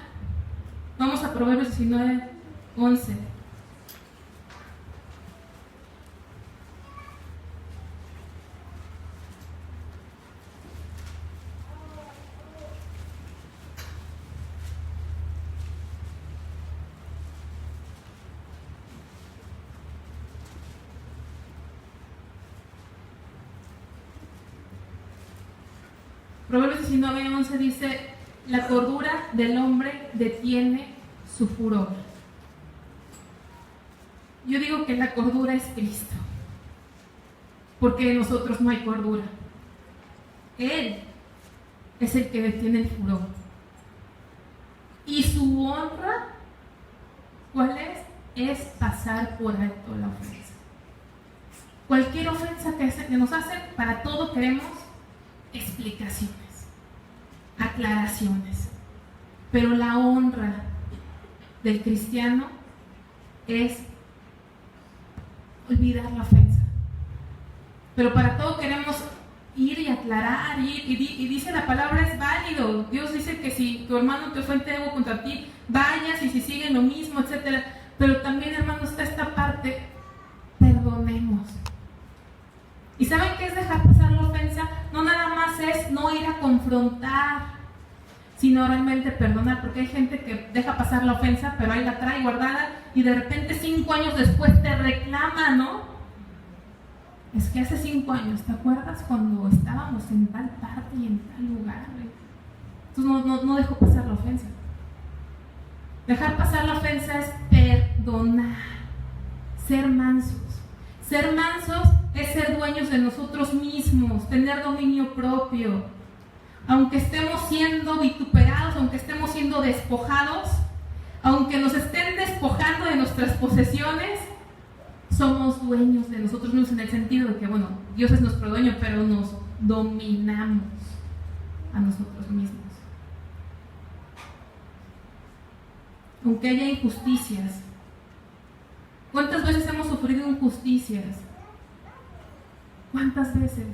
Vamos a Proverbios 19:11. Proverbios 19:11 dice, la cordura del hombre detiene su furor. Yo digo que la cordura es Cristo, porque en nosotros no hay cordura. Él es el que detiene el furor. Y su honra, ¿cuál es? Es pasar por alto la ofensa. Cualquier ofensa que nos hacen, para todo queremos explicaciones, aclaraciones. Pero la honra del cristiano es olvidar la ofensa. Pero para todo queremos ir y aclarar, y dice la palabra es válido. Dios dice que si tu hermano te ofende algo contra ti, vayas, y si siguen lo mismo, etc. Pero también, hermano, está esta parte, perdonemos. ¿Y saben qué es dejar pasar la ofensa? No nada más es no ir a confrontar, sino realmente perdonar, porque hay gente que deja pasar la ofensa, pero ahí la trae guardada y de repente 5 años después te reclama, ¿no? Es que hace 5 años, ¿te acuerdas cuando estábamos en tal parte y en tal lugar? Entonces no dejó pasar la ofensa. Dejar pasar la ofensa es perdonar, ser mansos. Ser mansos es ser dueños de nosotros mismos, tener dominio propio. Aunque estemos siendo vituperados, aunque estemos siendo despojados, aunque nos estén despojando de nuestras posesiones, somos dueños de nosotros mismos en el sentido de que, bueno, Dios es nuestro dueño, pero nos dominamos. a nosotros mismos. Aunque haya injusticias. ¿Cuántas veces hemos sufrido injusticias? ¿Cuántas veces?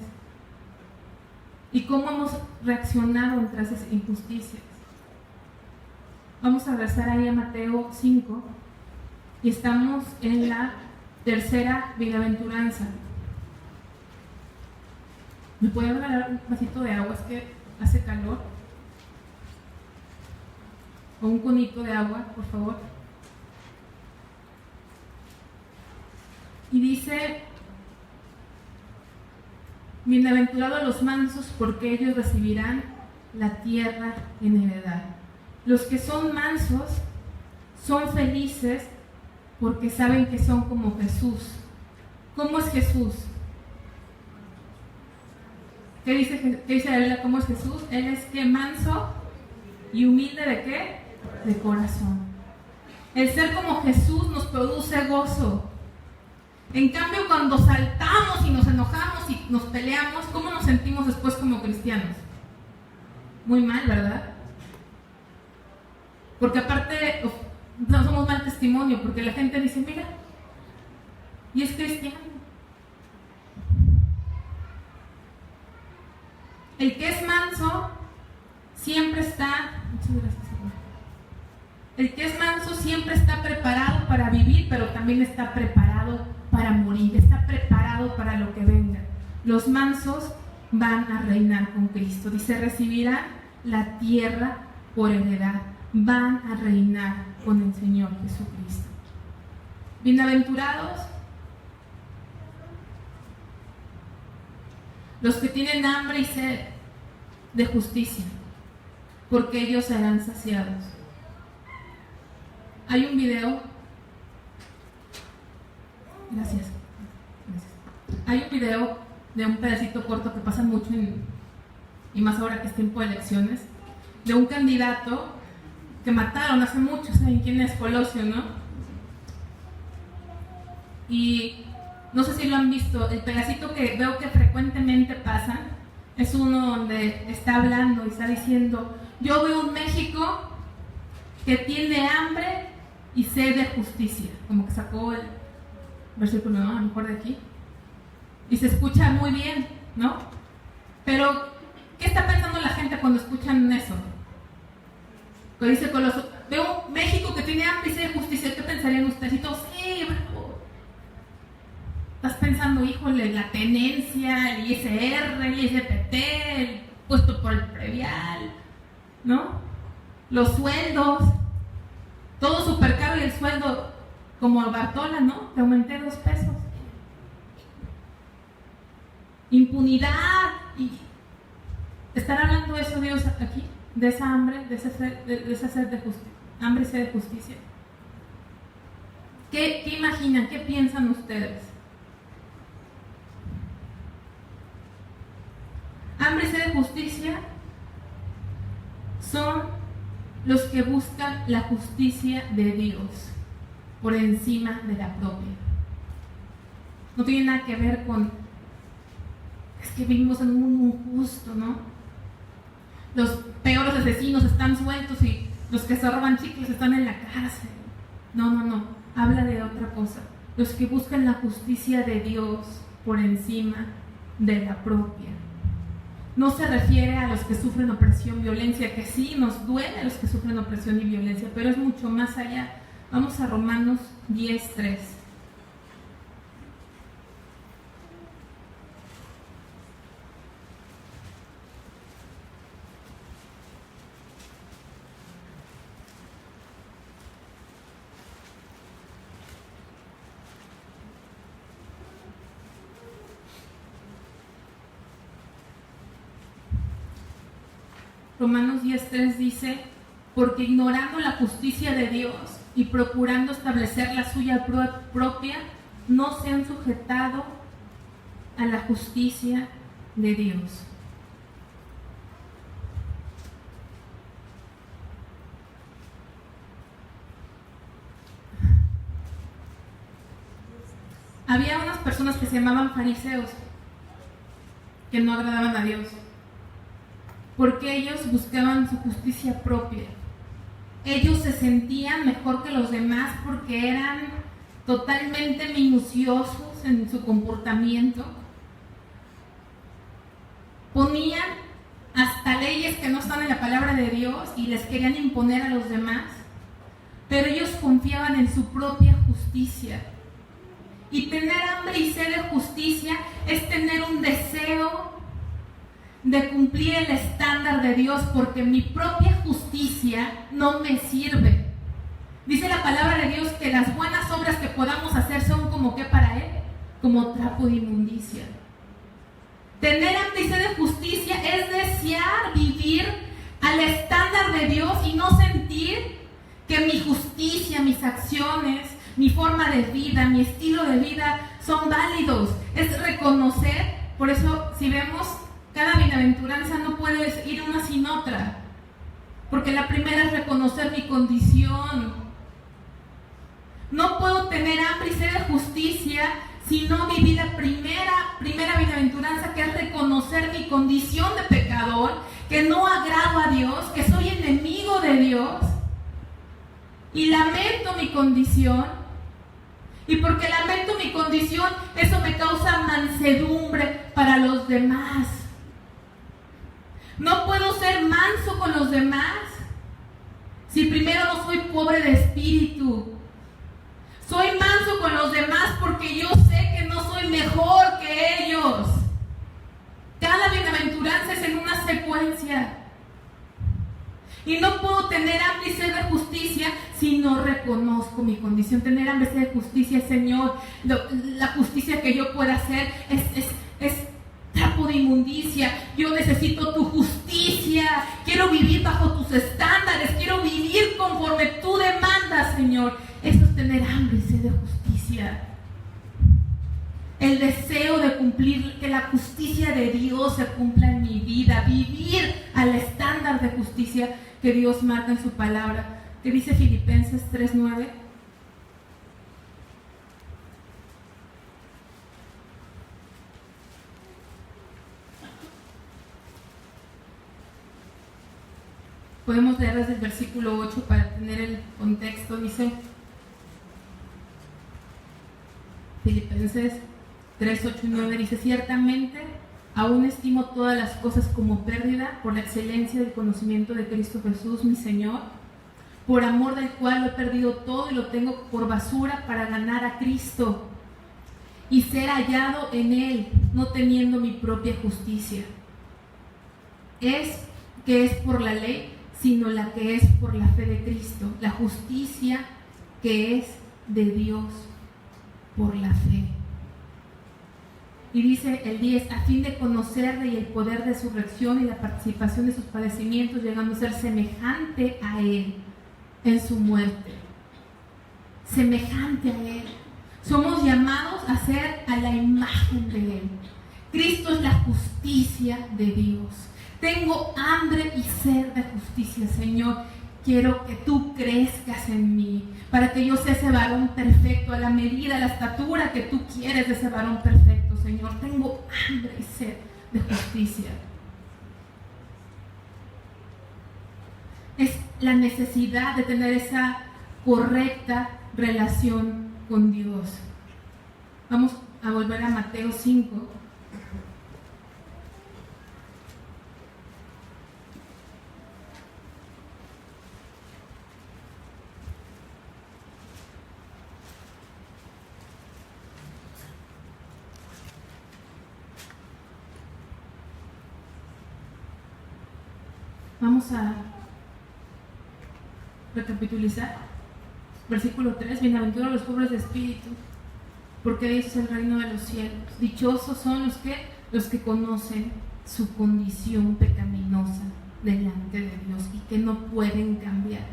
¿Y cómo hemos reaccionado ante esas injusticias? Vamos a regresar ahí a Mateo 5 y estamos en la tercera bienaventuranza. ¿Me puede regalar un vasito de agua? Es que hace calor. O un conito de agua, por favor. Y dice: bienaventurados los mansos, porque ellos recibirán la tierra en heredad. Los que son mansos son felices porque saben que son como Jesús. ¿Cómo es Jesús? ¿Qué dice la Biblia? ¿Cómo es Jesús? Él es que manso y humilde ¿de qué? De corazón. El ser como Jesús nos produce gozo. En cambio, cuando saltamos y nos enojamos y nos peleamos, ¿cómo nos sentimos después como cristianos? Muy mal, ¿verdad? Porque aparte no somos mal testimonio, porque la gente dice: mira, y es cristiano. El que es manso siempre está, muchas gracias, Señor. El que es manso siempre está preparado para vivir, pero también está preparado para morir, está preparado para lo que venga. Los mansos van a reinar con Cristo. Dice: recibirán la tierra por heredad, van a reinar con el Señor Jesucristo. Bienaventurados los que tienen hambre y sed de justicia, porque ellos serán saciados. Hay un video. Gracias. Hay un video de un pedacito corto que pasa mucho y más ahora que es tiempo de elecciones, de un candidato que mataron hace mucho. ¿Saben quién es? Colosio, ¿no? Y no sé si lo han visto. El pedacito que veo que frecuentemente pasan es uno donde está hablando y está diciendo: yo veo un México que tiene hambre y sed de justicia. Como que sacó el versículo, ¿no? A lo mejor de aquí. Y se escucha muy bien, ¿no? Pero, ¿qué está pensando la gente cuando escuchan eso? Que dice Colosio: veo un México que tiene hambre y sed de justicia. ¿Qué pensarían ustedes? Y todos: sí, bravo. Estás pensando: híjole, la tenencia, el ISR, el ISPT, el puesto por el previal, ¿no? Los sueldos, todo súper caro, y el sueldo como Bartola, ¿no? Te aumenté 2 pesos. Impunidad. Y ¿estará hablando eso Dios aquí? De esa hambre, de esa sed de justicia, hambre y sed de justicia. ¿Qué imaginan? ¿Qué piensan ustedes? Hambre y sed de justicia son los que buscan la justicia de Dios por encima de la propia. No tiene nada que ver con: es que vivimos en un mundo injusto, ¿no? Los peores asesinos están sueltos y los que se roban chicles están en la cárcel. No. Habla de otra cosa. Los que buscan la justicia de Dios por encima de la propia. No se refiere a los que sufren opresión, violencia, que sí nos duele a los que sufren opresión y violencia, pero es mucho más allá. Vamos a Romanos 10:3. Romanos 10:3 dice: porque ignorando la justicia de Dios y procurando establecer la suya propia, no se han sujetado a la justicia de Dios. Había unas personas que se llamaban fariseos, que no agradaban a Dios. porque ellos buscaban su justicia propia. Ellos se sentían mejor que los demás porque eran totalmente minuciosos en su comportamiento. Ponían hasta leyes que no están en la palabra de Dios y les querían imponer a los demás, pero ellos confiaban en su propia justicia. Y tener hambre y sed de justicia es tener un deseo de cumplir el estándar de Dios, porque mi propia justicia no me sirve. Dice la palabra de Dios que las buenas obras que podamos hacer son como que para Él, como trapo de inmundicia. Tener hambre y sed de justicia es desear vivir al estándar de Dios y no sentir que mi justicia, mis acciones, mi forma de vida, mi estilo de vida son válidos. Es reconocer, por eso si vemos cada bienaventuranza no puedes ir una sin otra, porque la primera es reconocer mi condición. No puedo tener hambre y sed de justicia si no viví la primera bienaventuranza, que es reconocer mi condición de pecador, que no agrado a Dios, que soy enemigo de Dios y lamento mi condición. Y porque lamento mi condición, eso me causa mansedumbre para los demás. No puedo ser manso con los demás si primero no soy pobre de espíritu. Soy manso con los demás porque yo sé que no soy mejor que ellos. Cada bienaventuranza es en una secuencia. Y no puedo tener hambre y sed de justicia si no reconozco mi condición. Tener hambre y sed de justicia, Señor, la justicia que yo pueda hacer es trapo de inmundicia. Yo necesito tu justicia. Quiero vivir bajo tus estándares. Quiero vivir conforme tú demandas, Señor. Eso es tener hambre y sed de justicia. El deseo de cumplir, que la justicia de Dios se cumpla en mi vida. Vivir al estándar de justicia que Dios marca en su palabra. Que dice Filipenses 3:9. Podemos leer desde el versículo 8 para tener el contexto. Dice Filipenses 3, 8 y 9, dice: ciertamente aún estimo todas las cosas como pérdida por la excelencia del conocimiento de Cristo Jesús, mi Señor, por amor del cual lo he perdido todo y lo tengo por basura para ganar a Cristo y ser hallado en Él, no teniendo mi propia justicia, que es por la ley, sino la que es por la fe de Cristo, la justicia que es de Dios por la fe. Y dice el 10: a fin de conocerle y el poder de su resurrección y la participación de sus padecimientos, llegando a ser semejante a Él en su muerte. Semejante a Él. Somos llamados a ser a la imagen de Él. Cristo es la justicia de Dios. Tengo hambre y sed de justicia, Señor. Quiero que tú crezcas en mí, para que yo sea ese varón perfecto, a la medida, a la estatura que tú quieres de ese varón perfecto, Señor. Tengo hambre y sed de justicia. Es la necesidad de tener esa correcta relación con Dios. Vamos a volver a Mateo 5. Vamos a recapitulizar. Versículo 3: bienaventurados los pobres de espíritu, porque de ellos es el reino de los cielos. Dichosos son los que conocen su condición pecaminosa delante de Dios y que no pueden cambiar.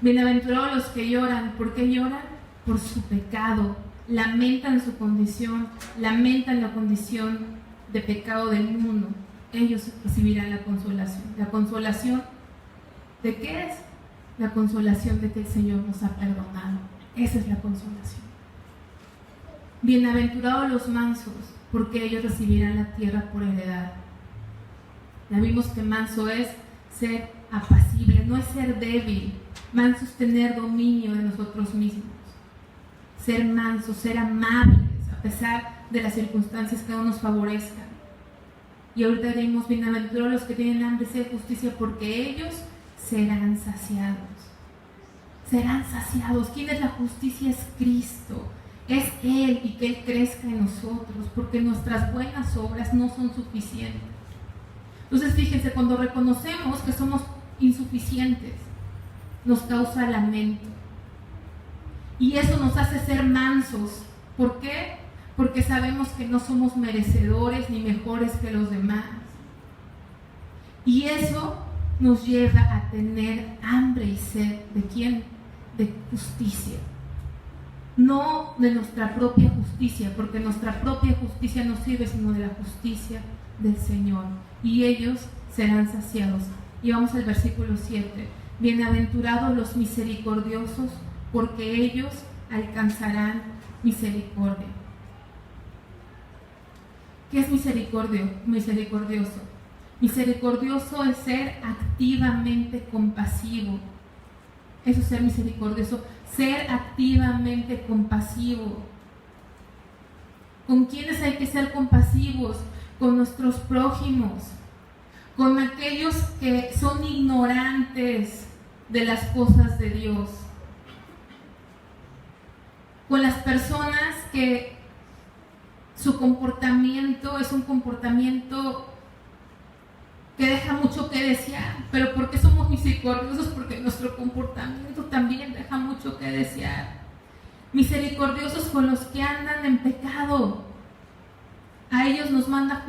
Bienaventurados los que lloran. ¿Por qué lloran? Por su pecado. Lamentan su condición, lamentan la condición de pecado del mundo. Ellos recibirán la consolación. ¿La consolación de qué es? La consolación de que el Señor nos ha perdonado. Esa es la consolación. Bienaventurados los mansos, porque ellos recibirán la tierra por heredad. Ya vimos que manso es ser apacible, no es ser débil. Manso es tener dominio de nosotros mismos. Ser manso, ser amables, a pesar de las circunstancias que no nos favorezcan. Y ahorita vimos, bienaventurados los que tienen hambre de justicia, porque ellos serán saciados. Serán saciados. ¿Quién es la justicia? Es Cristo. Es Él, y que Él crezca en nosotros, porque nuestras buenas obras no son suficientes. Entonces fíjense, cuando reconocemos que somos insuficientes, nos causa lamento. Y eso nos hace ser mansos. ¿Por qué? Porque sabemos que no somos merecedores ni mejores que los demás. Y eso nos lleva a tener hambre y sed. ¿De quién? De justicia. No de nuestra propia justicia, porque nuestra propia justicia no sirve sino de la justicia del Señor. Y ellos serán saciados. Y vamos al versículo 7. Bienaventurados los misericordiosos, porque ellos alcanzarán misericordia. ¿Qué es misericordioso? Misericordioso es ser activamente compasivo. Eso es ser misericordioso. Ser activamente compasivo. ¿Con quiénes hay que ser compasivos? Con nuestros prójimos, con aquellos que son ignorantes de las cosas de Dios, con las personas que su comportamiento es un comportamiento que deja mucho que desear. Pero ¿por qué somos misericordiosos? Porque nuestro comportamiento también deja mucho que desear. Misericordiosos con los que andan en pecado. A ellos nos manda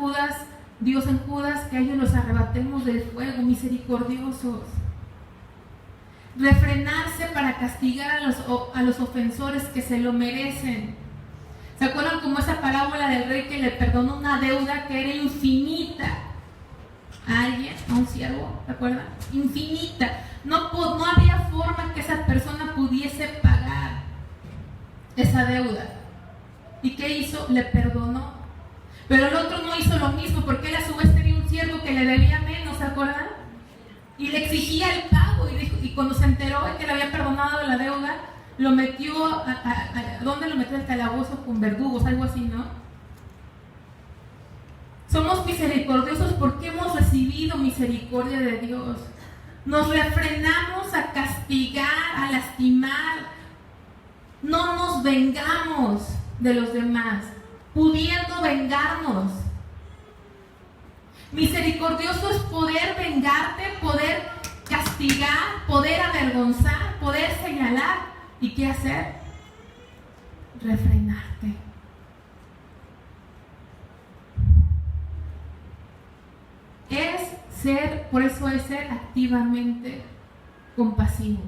Dios en Judas, que a ellos los arrebatemos del fuego. Misericordiosos. Refrenarse para castigar a los ofensores que se lo merecen. ¿Se acuerdan como esa parábola del rey que le perdonó una deuda que era infinita a alguien, a un siervo? ¿Se acuerdan? Infinita. No había forma que esa persona pudiese pagar esa deuda. ¿Y qué hizo? Le perdonó. Pero el otro no hizo lo mismo, porque él a su vez tenía un siervo que le debía menos, ¿se acuerdan? Y le exigía el pago, y cuando se enteró de que le había perdonado la deuda, lo metió ¿dónde lo metió? Al calabozo con verdugos, algo así, ¿no? Somos misericordiosos porque hemos recibido misericordia de Dios. Nos refrenamos a castigar, a lastimar. No nos vengamos de los demás, pudiendo vengarnos. Misericordioso es poder vengarte, poder castigar, poder avergonzar, poder señalar. ¿Y qué hacer? Refrenarte. Por eso es ser activamente compasivo.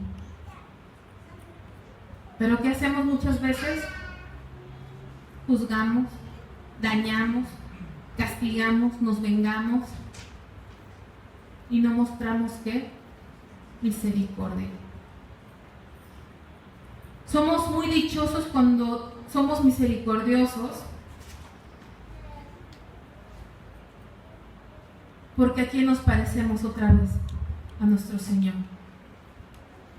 Pero ¿qué hacemos muchas veces? Juzgamos, dañamos, castigamos, nos vengamos y no mostramos ¿qué? Misericordia. Somos muy dichosos cuando somos misericordiosos, porque aquí nos parecemos otra vez a nuestro Señor.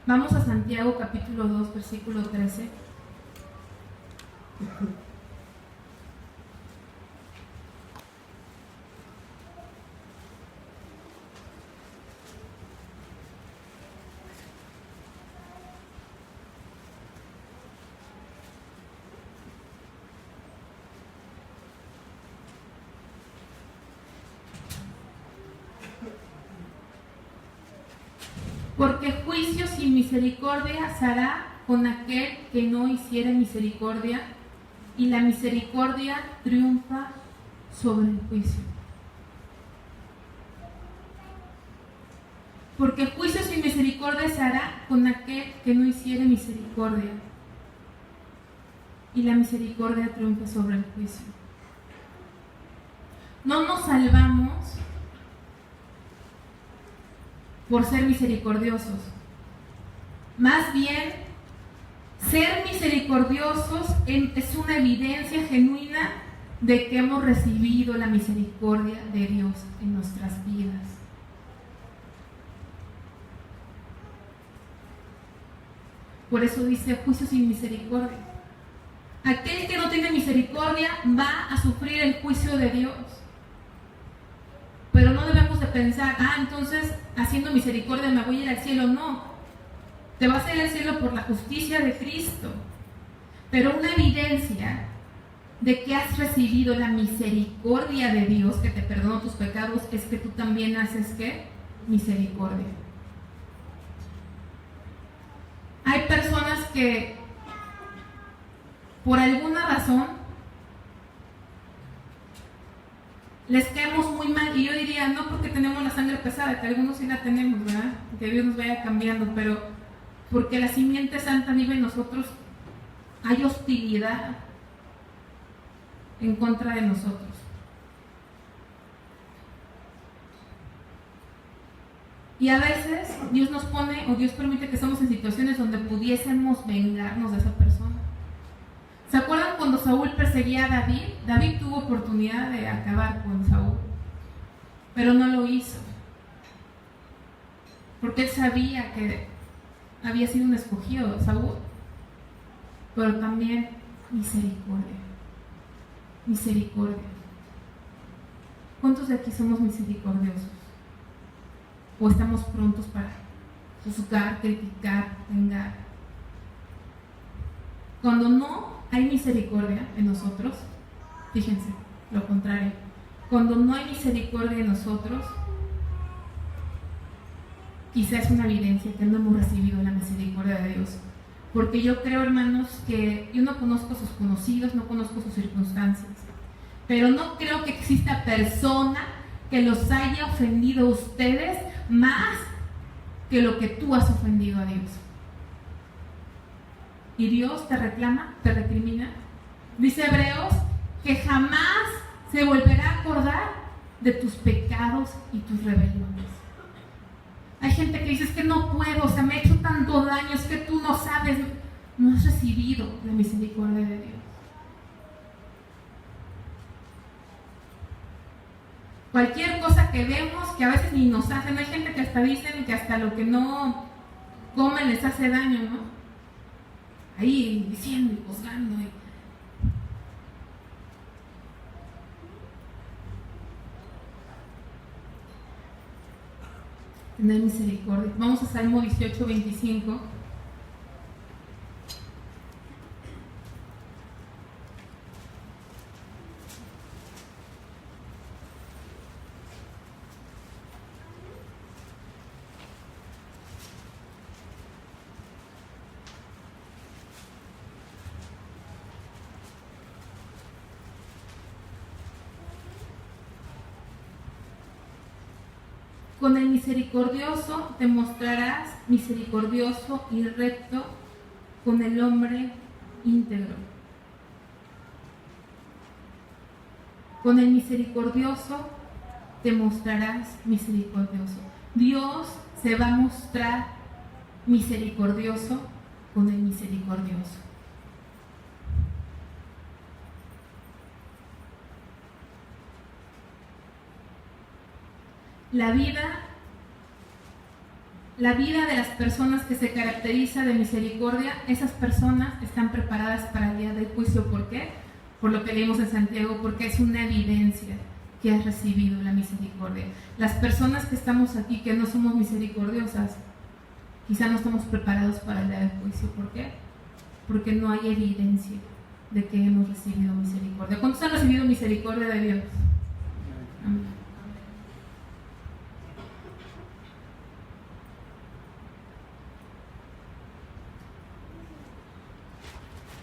Vamos a Santiago capítulo 2, versículo 13. Porque juicio sin misericordia se hará con aquel que no hiciere misericordia, y la misericordia triunfa sobre el juicio. Porque juicio sin misericordia se hará con aquel que no hiciere misericordia, y la misericordia triunfa sobre el juicio. No nos salvamos por ser misericordiosos. Más bien, ser misericordiosos es una evidencia genuina de que hemos recibido la misericordia de Dios en nuestras vidas. Por eso dice juicio sin misericordia. Aquel que no tiene misericordia va a sufrir el juicio de Dios. Pero no debemos de pensar, entonces haciendo misericordia me voy a ir al cielo. No, te vas a ir al cielo por la justicia de Cristo. Pero una evidencia de que has recibido la misericordia de Dios, que te perdonó tus pecados, es que tú también haces, ¿qué? Misericordia. Hay personas que por alguna razón les caemos muy mal, y yo diría, no porque tenemos la sangre pesada, que algunos sí la tenemos, ¿verdad? Que Dios nos vaya cambiando, pero porque la simiente santa vive en nosotros, hay hostilidad en contra de nosotros. Y a veces Dios nos pone, o Dios permite que estemos en situaciones donde pudiésemos vengarnos de esa persona. ¿Se acuerdan cuando Saúl perseguía a David? David tuvo oportunidad de acabar con Saúl, pero no lo hizo, porque él sabía que había sido un escogido, Saúl. Pero también misericordia. Misericordia. ¿Cuántos de aquí somos misericordiosos? ¿O estamos prontos para juzgar, criticar, vengar? Cuando no hay misericordia en nosotros, fíjense, lo contrario. Cuando no hay misericordia en nosotros, quizás es una evidencia que no hemos recibido la misericordia de Dios. Porque yo creo, hermanos, que yo no conozco sus conocidos, no conozco sus circunstancias, pero no creo que exista persona que los haya ofendido a ustedes más que lo que tú has ofendido a Dios. Y Dios te reclama, te recrimina. Dice Hebreos que jamás se volverá a acordar de tus pecados y tus rebeliones. Hay gente que dice, es que no puedo, o sea, me he hecho tanto daño, es que tú no sabes, no has recibido la misericordia de Dios. Cualquier cosa que vemos, que a veces ni nos hacen, hay gente que hasta dicen que hasta lo que no comen les hace daño, ¿no? Ahí diciendo y juzgando. Tener misericordia. Vamos a Salmo 18:25. Con el misericordioso te mostrarás misericordioso y recto con el hombre íntegro. Con el misericordioso te mostrarás misericordioso. Dios se va a mostrar misericordioso con el misericordioso. La vida de las personas que se caracteriza de misericordia, esas personas están preparadas para el día del juicio. ¿Por qué? Por lo que leímos en Santiago, porque es una evidencia que has recibido la misericordia. Las personas que estamos aquí, que no somos misericordiosas, quizá no estamos preparados para el día del juicio. ¿Por qué? Porque no hay evidencia de que hemos recibido misericordia. ¿Cuántos han recibido misericordia de Dios? Amén.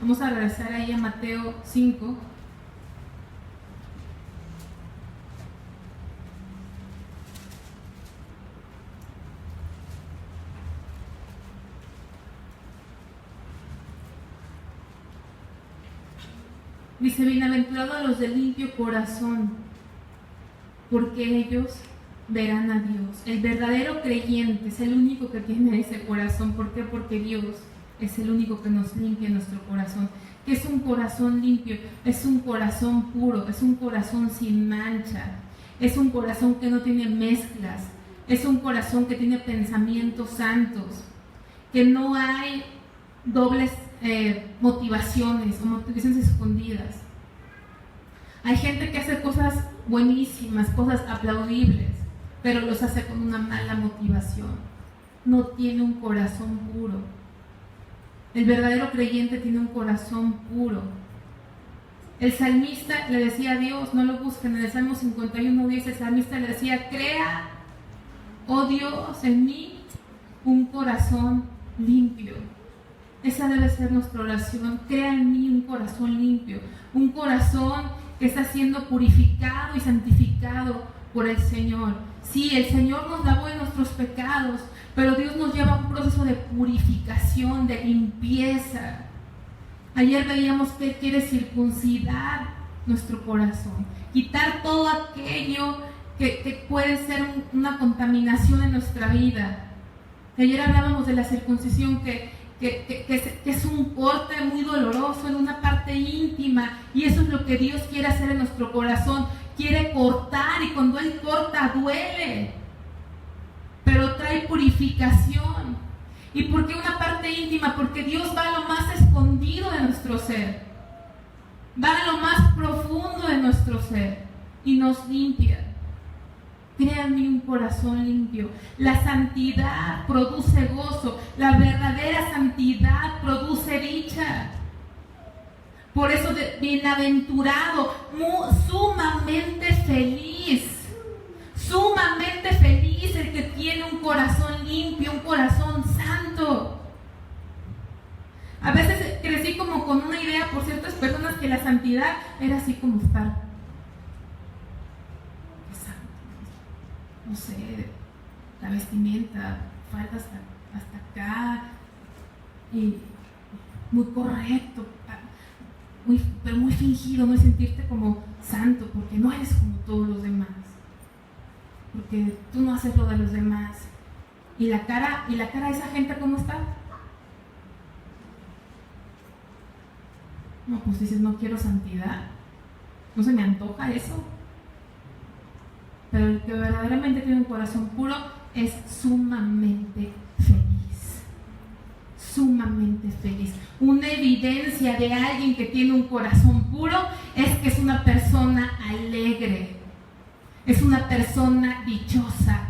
Vamos a regresar ahí a Mateo 5. Dice, bienaventurados los de limpio corazón, porque ellos verán a Dios. El verdadero creyente es el único que tiene ese corazón. ¿Por qué? Porque Dios es el único que nos limpia nuestro corazón. ¿Qué es un corazón limpio? Es un corazón puro, es un corazón sin mancha, es un corazón que no tiene mezclas, es un corazón que tiene pensamientos santos, que no hay dobles motivaciones o motivaciones escondidas. Hay gente que hace cosas buenísimas, cosas aplaudibles, pero los hace con una mala motivación. No tiene un corazón puro. El verdadero creyente tiene un corazón puro. El salmista le decía a Dios, no lo busquen, en el Salmo 51:10 el salmista le decía: crea, oh Dios, en mí un corazón limpio. Esa debe ser nuestra oración: crea en mí un corazón limpio, un corazón que está siendo purificado y santificado por el Señor. Sí, el Señor nos lavó de nuestros pecados, pero Dios nos lleva a un proceso de purificación, de limpieza. Ayer veíamos que Él quiere circuncidar nuestro corazón, quitar todo aquello que puede ser una contaminación en nuestra vida. Ayer hablábamos de la circuncisión que es un corte muy doloroso en una parte íntima, y eso es lo que Dios quiere hacer en nuestro corazón. Quiere cortar, y cuando Él corta duele, pero trae purificación. ¿Y por qué una parte íntima? Porque Dios va a lo más escondido de nuestro ser, va a lo más profundo de nuestro ser y nos limpia. Créanme, un corazón limpio. La santidad produce gozo, la verdadera santidad produce dicha. Por eso, bienaventurado, sumamente feliz el que tiene un corazón limpio, un corazón santo. A veces crecí como con una idea por ciertas personas que la santidad era así como estar, no sé, la vestimenta, falda hasta acá, y muy correcto, pero muy fingido, no es sentirte como santo, porque no eres como todos los demás, porque tú no haces lo de los demás. Y la cara de esa gente, ¿cómo está? No, pues dices, no quiero santidad, no se me antoja eso. Pero el que verdaderamente tiene un corazón puro es sumamente feliz. Una evidencia de alguien que tiene un corazón puro es que es una persona alegre, es una persona dichosa,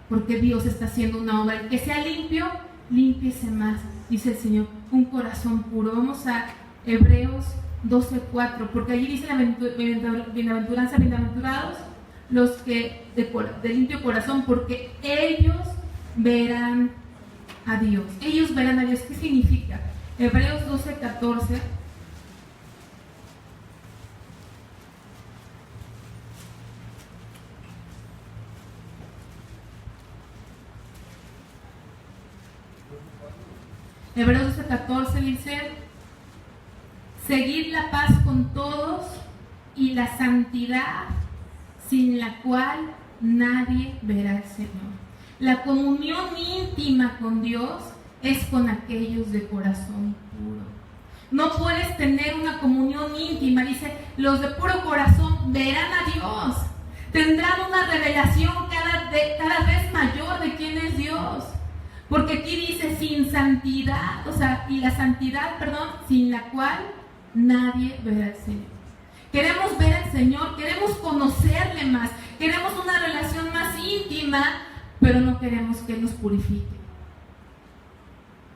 porque Dios está haciendo una obra. El que sea limpio, límpiese más, dice el Señor, un corazón puro. Vamos a Hebreos 12:4, porque allí dice la bienaventuranza: bienaventurados los que de limpio corazón, porque ellos verán a Dios. Ellos verán a Dios. ¿Qué significa? Hebreos 12:14. Hebreos 12:14 dice: seguid la paz con todos y la santidad, sin la cual nadie verá al Señor. La comunión íntima con Dios es con aquellos de corazón puro. No puedes tener una comunión íntima, dice, los de puro corazón verán a Dios, tendrán una revelación cada vez mayor de quién es Dios. Porque aquí dice sin santidad, y la santidad, sin la cual nadie verá al Señor. Queremos ver al Señor, queremos conocerle más, queremos una relación más íntima, pero no queremos que Él nos purifique.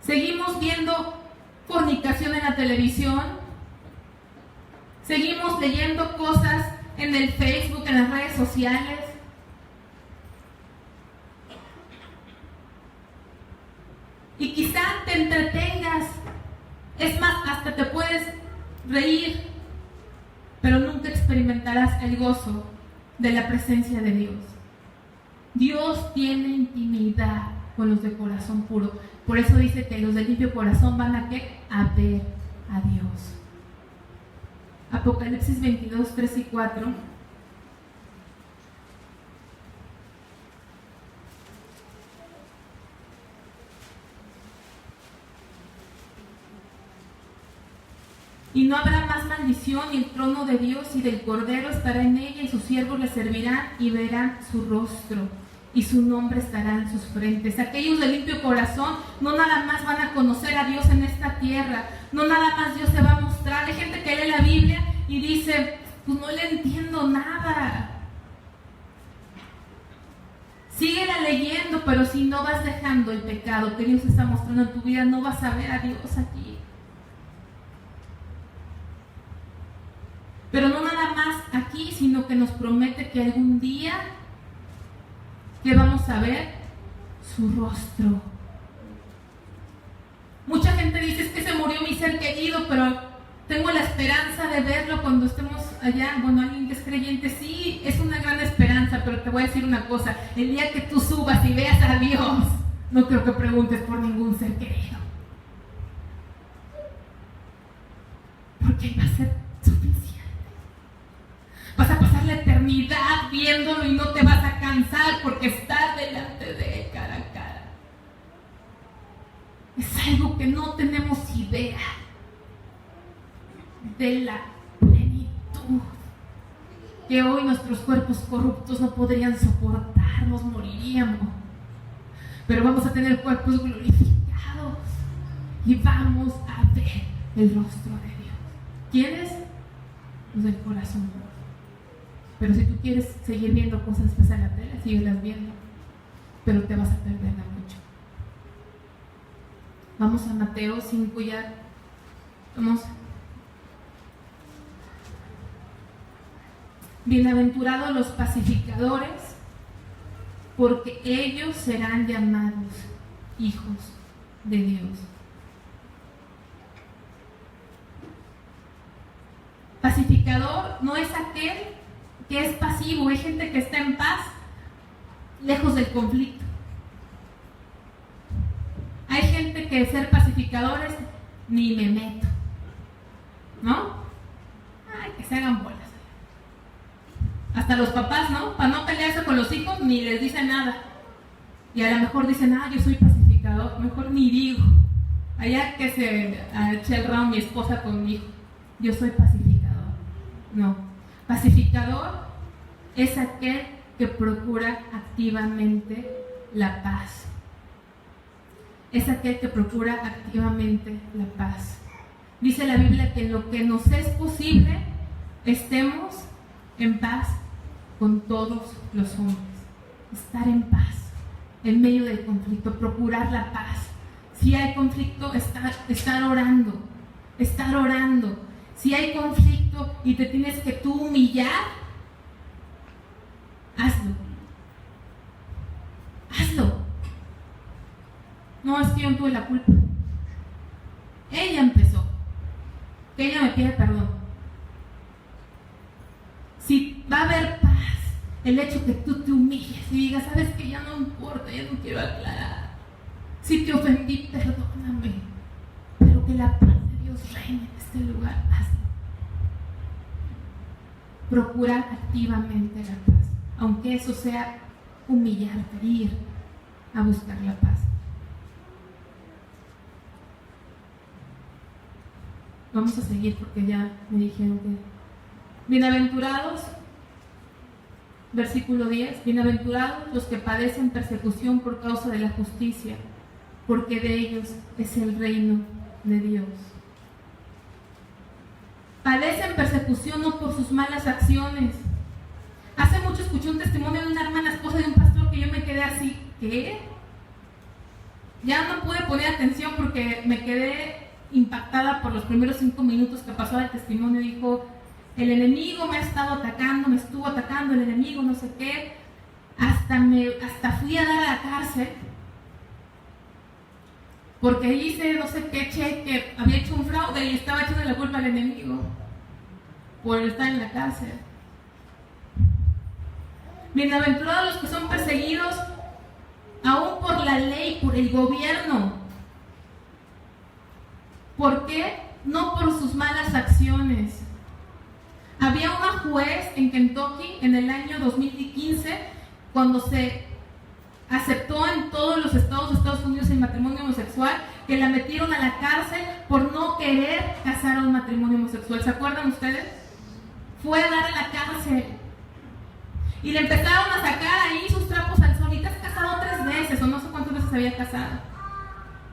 Seguimos viendo fornicación en la televisión, seguimos leyendo cosas en el Facebook, en las redes sociales. Y quizá te entretengas, es más, hasta te puedes reír, pero nunca experimentarás el gozo de la presencia de Dios. Dios tiene intimidad con los de corazón puro. Por eso dice que los de limpio corazón van a ¿qué? A ver a Dios. Apocalipsis 22, 3 y 4. maldición, y el trono de Dios y del Cordero estará en ella, y sus siervos le servirán y verán su rostro, y su nombre estará en sus frentes. Aquellos de limpio corazón no nada más van a conocer a Dios en esta tierra, no nada más Dios se va a mostrar. Hay gente que lee la Biblia y dice, pues no le entiendo nada. Síguela leyendo, pero si no vas dejando el pecado que Dios está mostrando en tu vida, no vas a ver a Dios aquí. Pero no nada más aquí, sino que nos promete que algún día que vamos a ver su rostro. Mucha gente dice, es que se murió mi ser querido, pero tengo la esperanza de verlo cuando estemos allá. Bueno, alguien que es creyente, sí, es una gran esperanza, pero te voy a decir una cosa: el día que tú subas y veas a Dios, no creo que preguntes por ningún ser querido, porque va a ser suficiente. Vas a pasar la eternidad viéndolo y no te vas a cansar porque estás delante de él cara a cara. Es algo que no tenemos idea de la plenitud que hoy nuestros cuerpos corruptos no podrían soportar, nos moriríamos, pero vamos a tener cuerpos glorificados y vamos a ver el rostro de Dios. ¿Quiénes? Los del corazón. Pero si tú quieres seguir viendo cosas pues en la tele, síguelas viendo, pero te vas a perder de mucho. Vamos a Mateo 5 ya. Vamos. Bienaventurados los pacificadores, porque ellos serán llamados hijos de Dios. Pacificador no es aquel que es pasivo. Hay gente que está en paz, lejos del conflicto. Hay gente que ser pacificadores ni me meto, ¿no? Ay, que se hagan bolas. Hasta los papás, ¿no? Para no pelearse con los hijos, ni les dicen nada. Y a lo mejor dicen, yo soy pacificador, mejor ni digo. Allá que se eche el round mi esposa con mi hijo, yo soy pacificador. No, pacificador es aquel que procura activamente la paz. Es aquel que procura activamente la paz. Dice la Biblia que en lo que nos es posible, estemos en paz con todos los hombres. Estar en paz en medio del conflicto, procurar la paz. Si hay conflicto, estar orando, estar orando. Si hay conflicto y te tienes que tú humillar, hazlo. Hazlo. No, es que yo no tuve la culpa. Ella empezó. Que ella me pide perdón. Si va a haber paz, el hecho que tú te humilles y digas, sabes que ya no importa, ya no quiero aclarar. Si te ofendí, perdóname. Pero que la paz de Dios reine en este lugar, hazlo. Procurar activamente la paz, aunque eso sea humillarte, ir a buscar la paz. Vamos a seguir porque ya me dijeron que... Bienaventurados, versículo 10, bienaventurados los que padecen persecución por causa de la justicia, porque de ellos es el reino de Dios. Padecen persecución no por sus malas acciones. Hace mucho escuché un testimonio de una hermana esposa de un pastor que yo me quedé así, ¿qué? Ya no pude poner atención porque me quedé impactada por los primeros 5 minutos que pasó el testimonio. Dijo, el enemigo me ha estado atacando, me estuvo atacando el enemigo, no sé qué, hasta fui a dar a la cárcel porque hice no sé qué cheque, había hecho un fraude y estaba echando la culpa al enemigo por estar en la cárcel. Bienaventurados los que son perseguidos aún por la ley, por el gobierno. ¿Por qué? No por sus malas acciones. Había una juez en Kentucky en el año 2015, cuando se aceptó en todos los estados de Estados Unidos el matrimonio homosexual, que la metieron a la cárcel por no querer casar a un matrimonio homosexual. ¿Se acuerdan ustedes? Fue a dar a la cárcel y le empezaron a sacar ahí sus trapos al sol. Y te has casado 3 veces o no sé cuántas veces se había casado,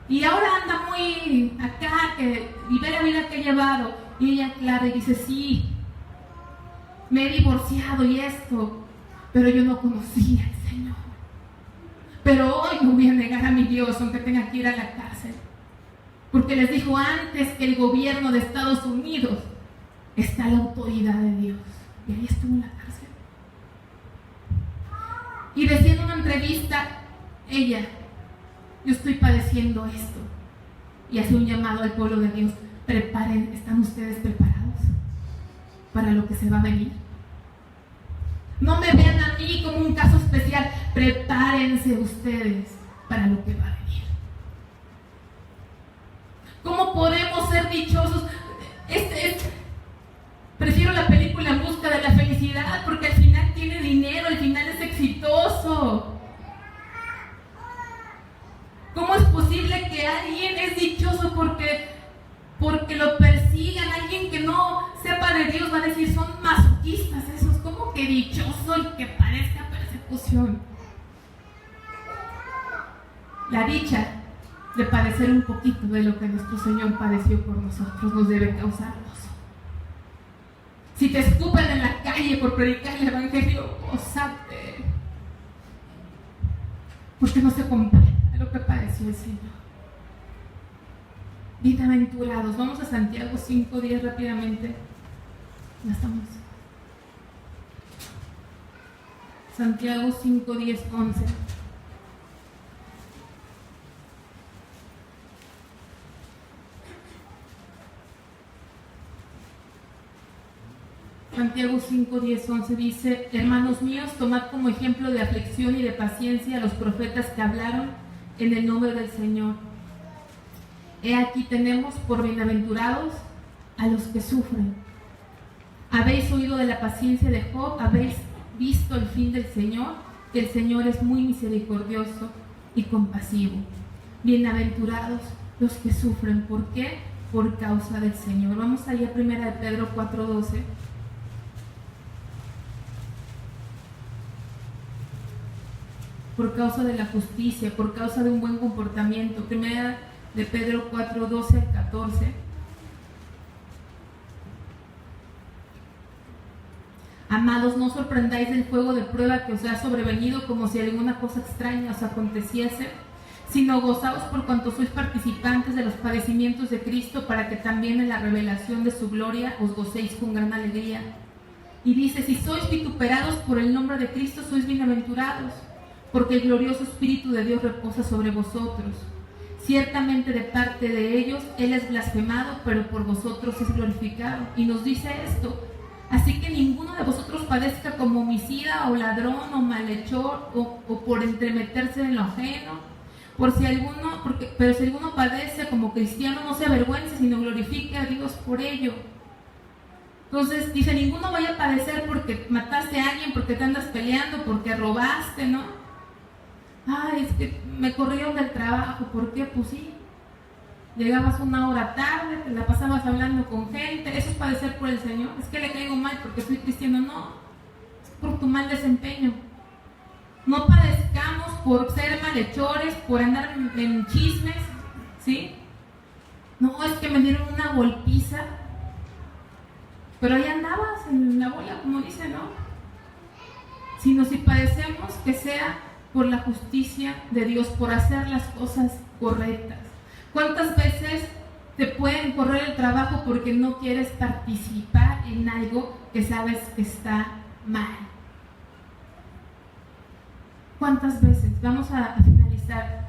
y ahora anda muy acá y ve la vida que ha llevado. Y ella aclara y dice: sí, me he divorciado y esto, pero yo no conocía al Señor. Pero hoy no voy a negar a mi Dios aunque tenga que ir a la cárcel, porque les dijo: antes que el gobierno de Estados Unidos está la autoridad de Dios. Y ahí estuvo en la cárcel. Y decía en una entrevista ella: yo estoy padeciendo esto. Y hace un llamado al pueblo de Dios: preparen, ¿están ustedes preparados para lo que se va a venir? No me vean a mí como un caso especial, prepárense ustedes para lo que va a venir. ¿Cómo podemos ser dichosos? Prefiero la película En busca de la felicidad, porque al final tiene dinero, al final es exitoso. ¿Cómo es posible que alguien es dichoso porque lo persigan? Alguien que no sepa de Dios va a decir: son masoquistas esos. ¿Cómo que dichoso el que parezca persecución? La dicha de padecer un poquito de lo que nuestro Señor padeció por nosotros nos debe causar gozo. Si te escupen en la calle por predicar el evangelio, gózate, porque no se compara a lo que padeció el Señor. Bienaventurados. Vamos a Santiago 5:10 rápidamente. Ya estamos. Santiago 5:10, 11. Santiago 5:10, 11 dice: hermanos míos, tomad como ejemplo de aflicción y de paciencia a los profetas que hablaron en el nombre del Señor. He aquí tenemos por bienaventurados a los que sufren. Habéis oído de la paciencia de Job, habéis visto el fin del Señor, que el Señor es muy misericordioso y compasivo. Bienaventurados los que sufren. ¿Por qué? Por causa del Señor. Vamos allá a 1 de Pedro 4:12. Por causa de la justicia, por causa de un buen comportamiento. 1 de Pedro 4:12 al 14. Amados, no sorprendáis del fuego de prueba que os ha sobrevenido como si alguna cosa extraña os aconteciese, sino gozaos por cuanto sois participantes de los padecimientos de Cristo, para que también en la revelación de su gloria os gocéis con gran alegría. Y dice: si sois vituperados por el nombre de Cristo, sois bienaventurados, porque el glorioso Espíritu de Dios reposa sobre vosotros. Ciertamente de parte de ellos Él es blasfemado, pero por vosotros es glorificado. Y nos dice esto: así que ninguno de vosotros padezca como homicida o ladrón o malhechor o por entremeterse en lo ajeno. Pero si alguno padece como cristiano, no se avergüence, sino glorifique a Dios por ello. Entonces dice: ninguno vaya a padecer porque mataste a alguien, porque te andas peleando, porque robaste, ¿no? Ay, es que me corrieron del trabajo. ¿Por qué? Pues sí, llegabas 1 hora tarde, te la pasabas hablando con gente. Eso es padecer por el Señor. Es que le caigo mal porque soy cristiano. No, es por tu mal desempeño. No padezcamos por ser malhechores, por andar en chismes, ¿sí? No, es que me dieron una golpiza, pero ahí andabas en la bola, como dice, ¿no? Sino si padecemos, que sea por la justicia de Dios, por hacer las cosas correctas. ¿Cuántas veces te pueden correr el trabajo porque no quieres participar en algo que sabes que está mal? ¿Cuántas veces? Vamos a finalizar.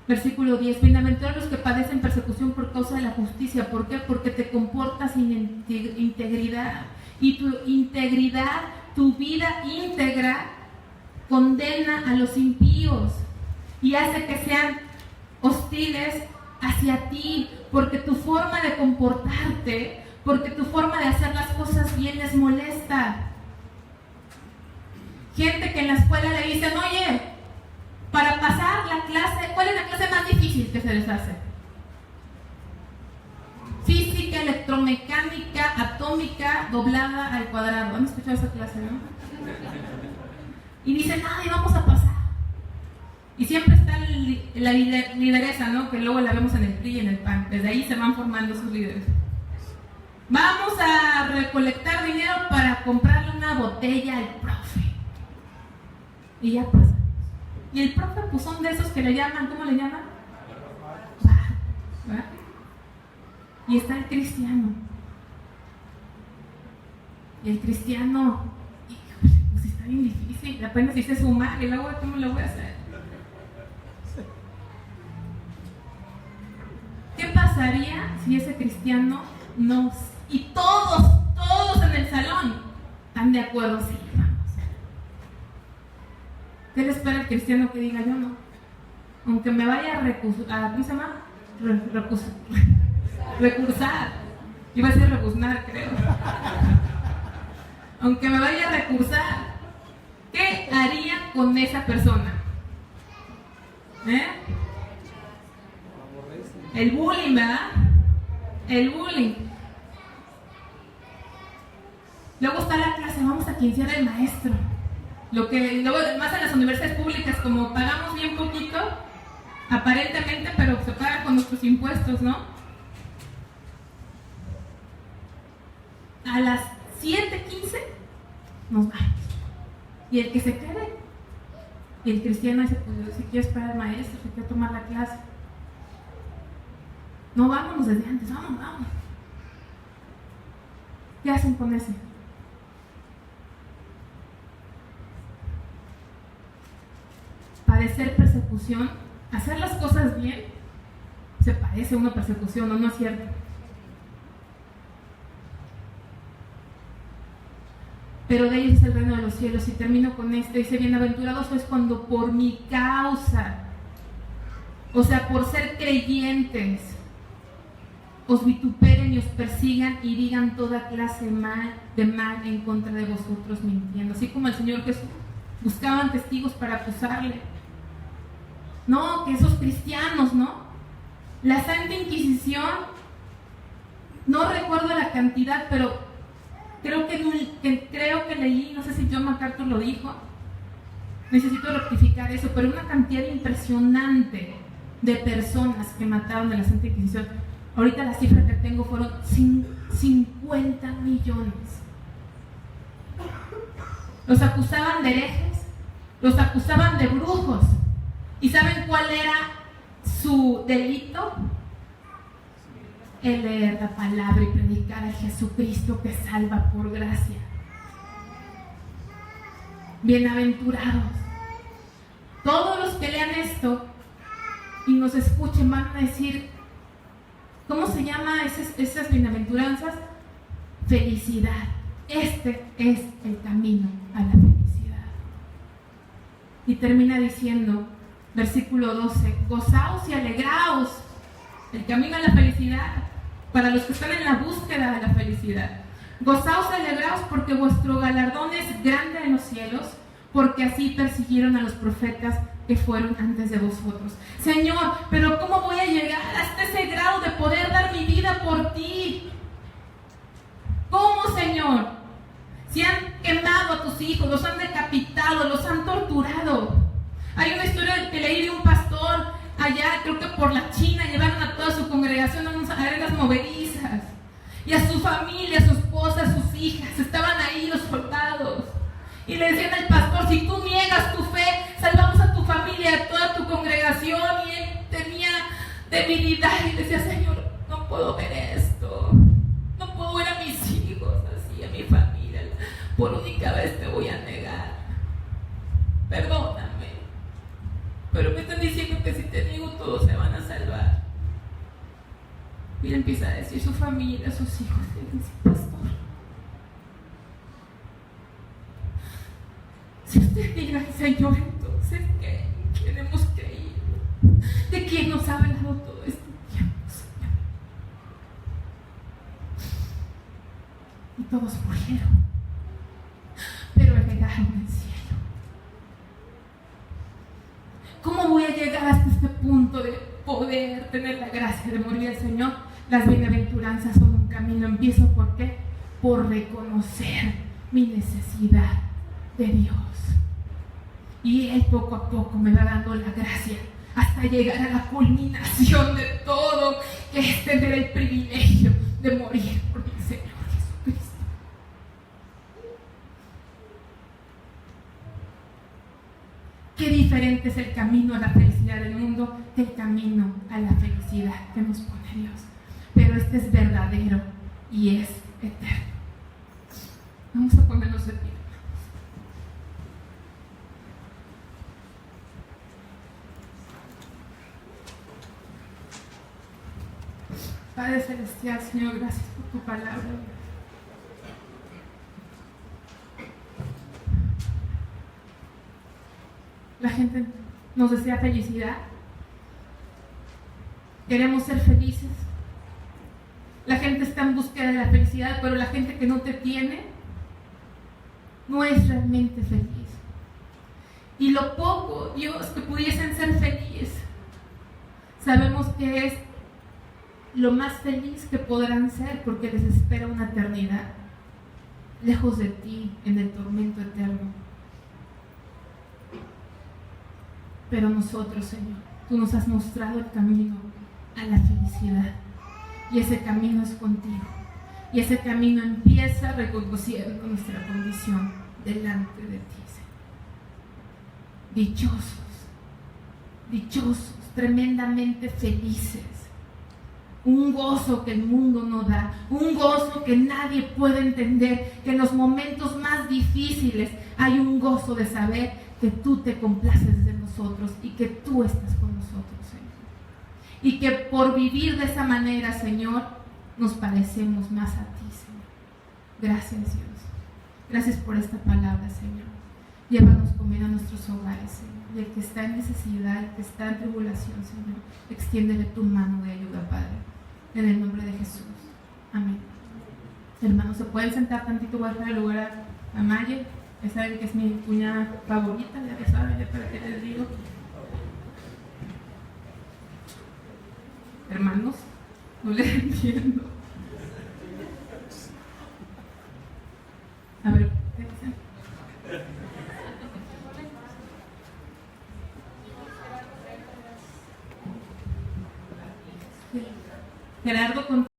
Versículo 10. Bienaventurados los que padecen persecución por causa de la justicia. ¿Por qué? Porque te comportas sin integridad. Y tu integridad, tu vida íntegra, condena a los impíos y hace que sean hostiles hacia ti, porque tu forma de comportarte, porque tu forma de hacer las cosas bien les molesta. Gente que en la escuela le dicen: oye, Para pasar la clase, ¿cuál es la clase más difícil que se les hace? Física, electromecánica, atómica, doblada al cuadrado. ¿Han escuchado esa clase, no? Y dicen, ay, vamos a pasar. Y siempre está la lideresa, ¿no? Que luego la vemos en el PRI y en el PAN. Desde ahí se van formando sus líderes. Vamos a recolectar dinero para comprarle una botella al profe. Y ya pasa. Y el profe, pues son de esos que le llaman, ¿cómo le llaman? ¿Va? Y está el cristiano. Y el cristiano, híjole, pues está bien difícil. Apenas hice sumar y luego, ¿cómo lo voy a hacer? ¿Qué pasaría si ese cristiano nos... Y todos en el salón están de acuerdo? Sí, vamos. ¿Qué le espera el cristiano que diga yo no? Aunque me vaya a recursar, ¿cómo se llama? Recursar. Iba a decir rebuznar, creo. Aunque me vaya a recursar, ¿qué haría con esa persona? El bullying, ¿verdad? El bullying. Luego está la clase, vamos a quincear al maestro. Lo que luego, más en las universidades públicas, como pagamos bien poquito, aparentemente, pero se paga con nuestros impuestos, ¿no? A las 7:15 nos vamos. Y el que se quede, y el cristiano dice, pues si quiero esperar al maestro, si quiero tomar la clase. No, vámonos desde antes, vamos. ¿Qué hacen con ese? Padecer persecución, hacer las cosas bien, se parece a una persecución, ¿o no es cierto? Pero de ellos es el reino de los cielos. Y termino con este, dice, bienaventurados sois cuando por mi causa, o sea, por ser creyentes, os vituperen y os persigan y digan toda clase de mal en contra de vosotros mintiendo. Así como el Señor Jesús buscaban testigos para acusarle. No, que esos cristianos, ¿no? La Santa Inquisición, no recuerdo la cantidad, pero creo que leí, no sé si John MacArthur lo dijo, necesito rectificar eso, pero una cantidad impresionante de personas que mataron en la Santa Inquisición. Ahorita la cifra que tengo fueron 50 millones. Los acusaban de herejes, los acusaban de brujos. ¿Y saben cuál era su delito? El leer la palabra y predicar a Jesucristo que salva por gracia. Bienaventurados. Todos los que lean esto y nos escuchen van a decir, ¿cómo se llama esas bienaventuranzas? Felicidad. Este es el camino a la felicidad. Y termina diciendo, versículo 12, gozaos y alegraos. El camino a la felicidad, para los que están en la búsqueda de la felicidad. Gozaos y alegraos porque vuestro galardón es grande en los cielos, porque así persiguieron a los profetas que fueron antes de vosotros. Señor, pero ¿cómo voy a llegar hasta ese grado de poder dar mi vida por ti? ¿Cómo, Señor? Si han quemado a tus hijos, los han decapitado, los han torturado. Hay una historia que leí de un pastor allá, creo que por la China, llevaron a toda su congregación a unas arenas movedizas. Y a su familia, a su esposa, a sus hijas, estaban ahí los soldados. Y le decían al pastor, si tú niegas tu fe, salvamos a tu familia, a toda tu congregación. Y él tenía debilidad y decía, Señor, no puedo ver esto. No puedo ver a mis hijos así, a mi familia. Por única vez te voy a negar. Perdóname. Pero me están diciendo que si te niego todos se van a salvar. Y él empieza a decir su familia, sus hijos. Y dice, pastor, si usted diga al Señor, entonces, ¿quién hemos creído? ¿De quién nos ha hablado todo este tiempo, Señor? Y todos murieron, pero heredaron el cielo. tener la gracia de morir al Señor, las bienaventuranzas son un camino. Empiezo ¿por qué? Por reconocer mi necesidad de Dios. Y Él poco a poco me va dando la gracia hasta llegar a la culminación de todo, que es tener el privilegio de morir por mi Señor Jesucristo. Qué diferente es el camino a la felicidad del mundo del camino a la felicidad que nos pone Dios. Pero este es verdadero y es eterno. Vamos a ponernos de pie. Padre Celestial, Señor, gracias por tu palabra. La gente nos desea felicidad. Queremos ser felices. La gente está en búsqueda de la felicidad, pero la gente que no te tiene no es realmente feliz. Y lo poco, Dios, que pudiesen ser felices, sabemos que es lo más feliz que podrán ser, porque les espera una eternidad lejos de ti, en el tormento eterno. Pero nosotros, Señor, tú nos has mostrado el camino a la felicidad, y ese camino es contigo, y ese camino empieza reconociendo nuestra condición delante de ti, Señor. Dichosos, dichosos, tremendamente felices. Un gozo que el mundo no da, un gozo que nadie puede entender, que en los momentos más difíciles hay un gozo de saber que tú te complaces de nosotros y que tú estás con nosotros, Señor. Y que por vivir de esa manera, Señor, nos parecemos más a ti, Señor. Gracias, Dios. Gracias por esta palabra, Señor. Llévanos comer a nuestros hogares, Señor. Y el que está en necesidad, el que está en tribulación, Señor, extiéndele tu mano de ayuda, Padre. En el nombre de Jesús. Amén. Hermanos, ¿se pueden sentar tantito? Voy a dejar el lugar a Maye. Ya saben que es mi cuñada favorita, ya lo saben, ya para qué les digo. Hermanos, no les entiendo. A ver, ¿qué dicen? Gerardo, con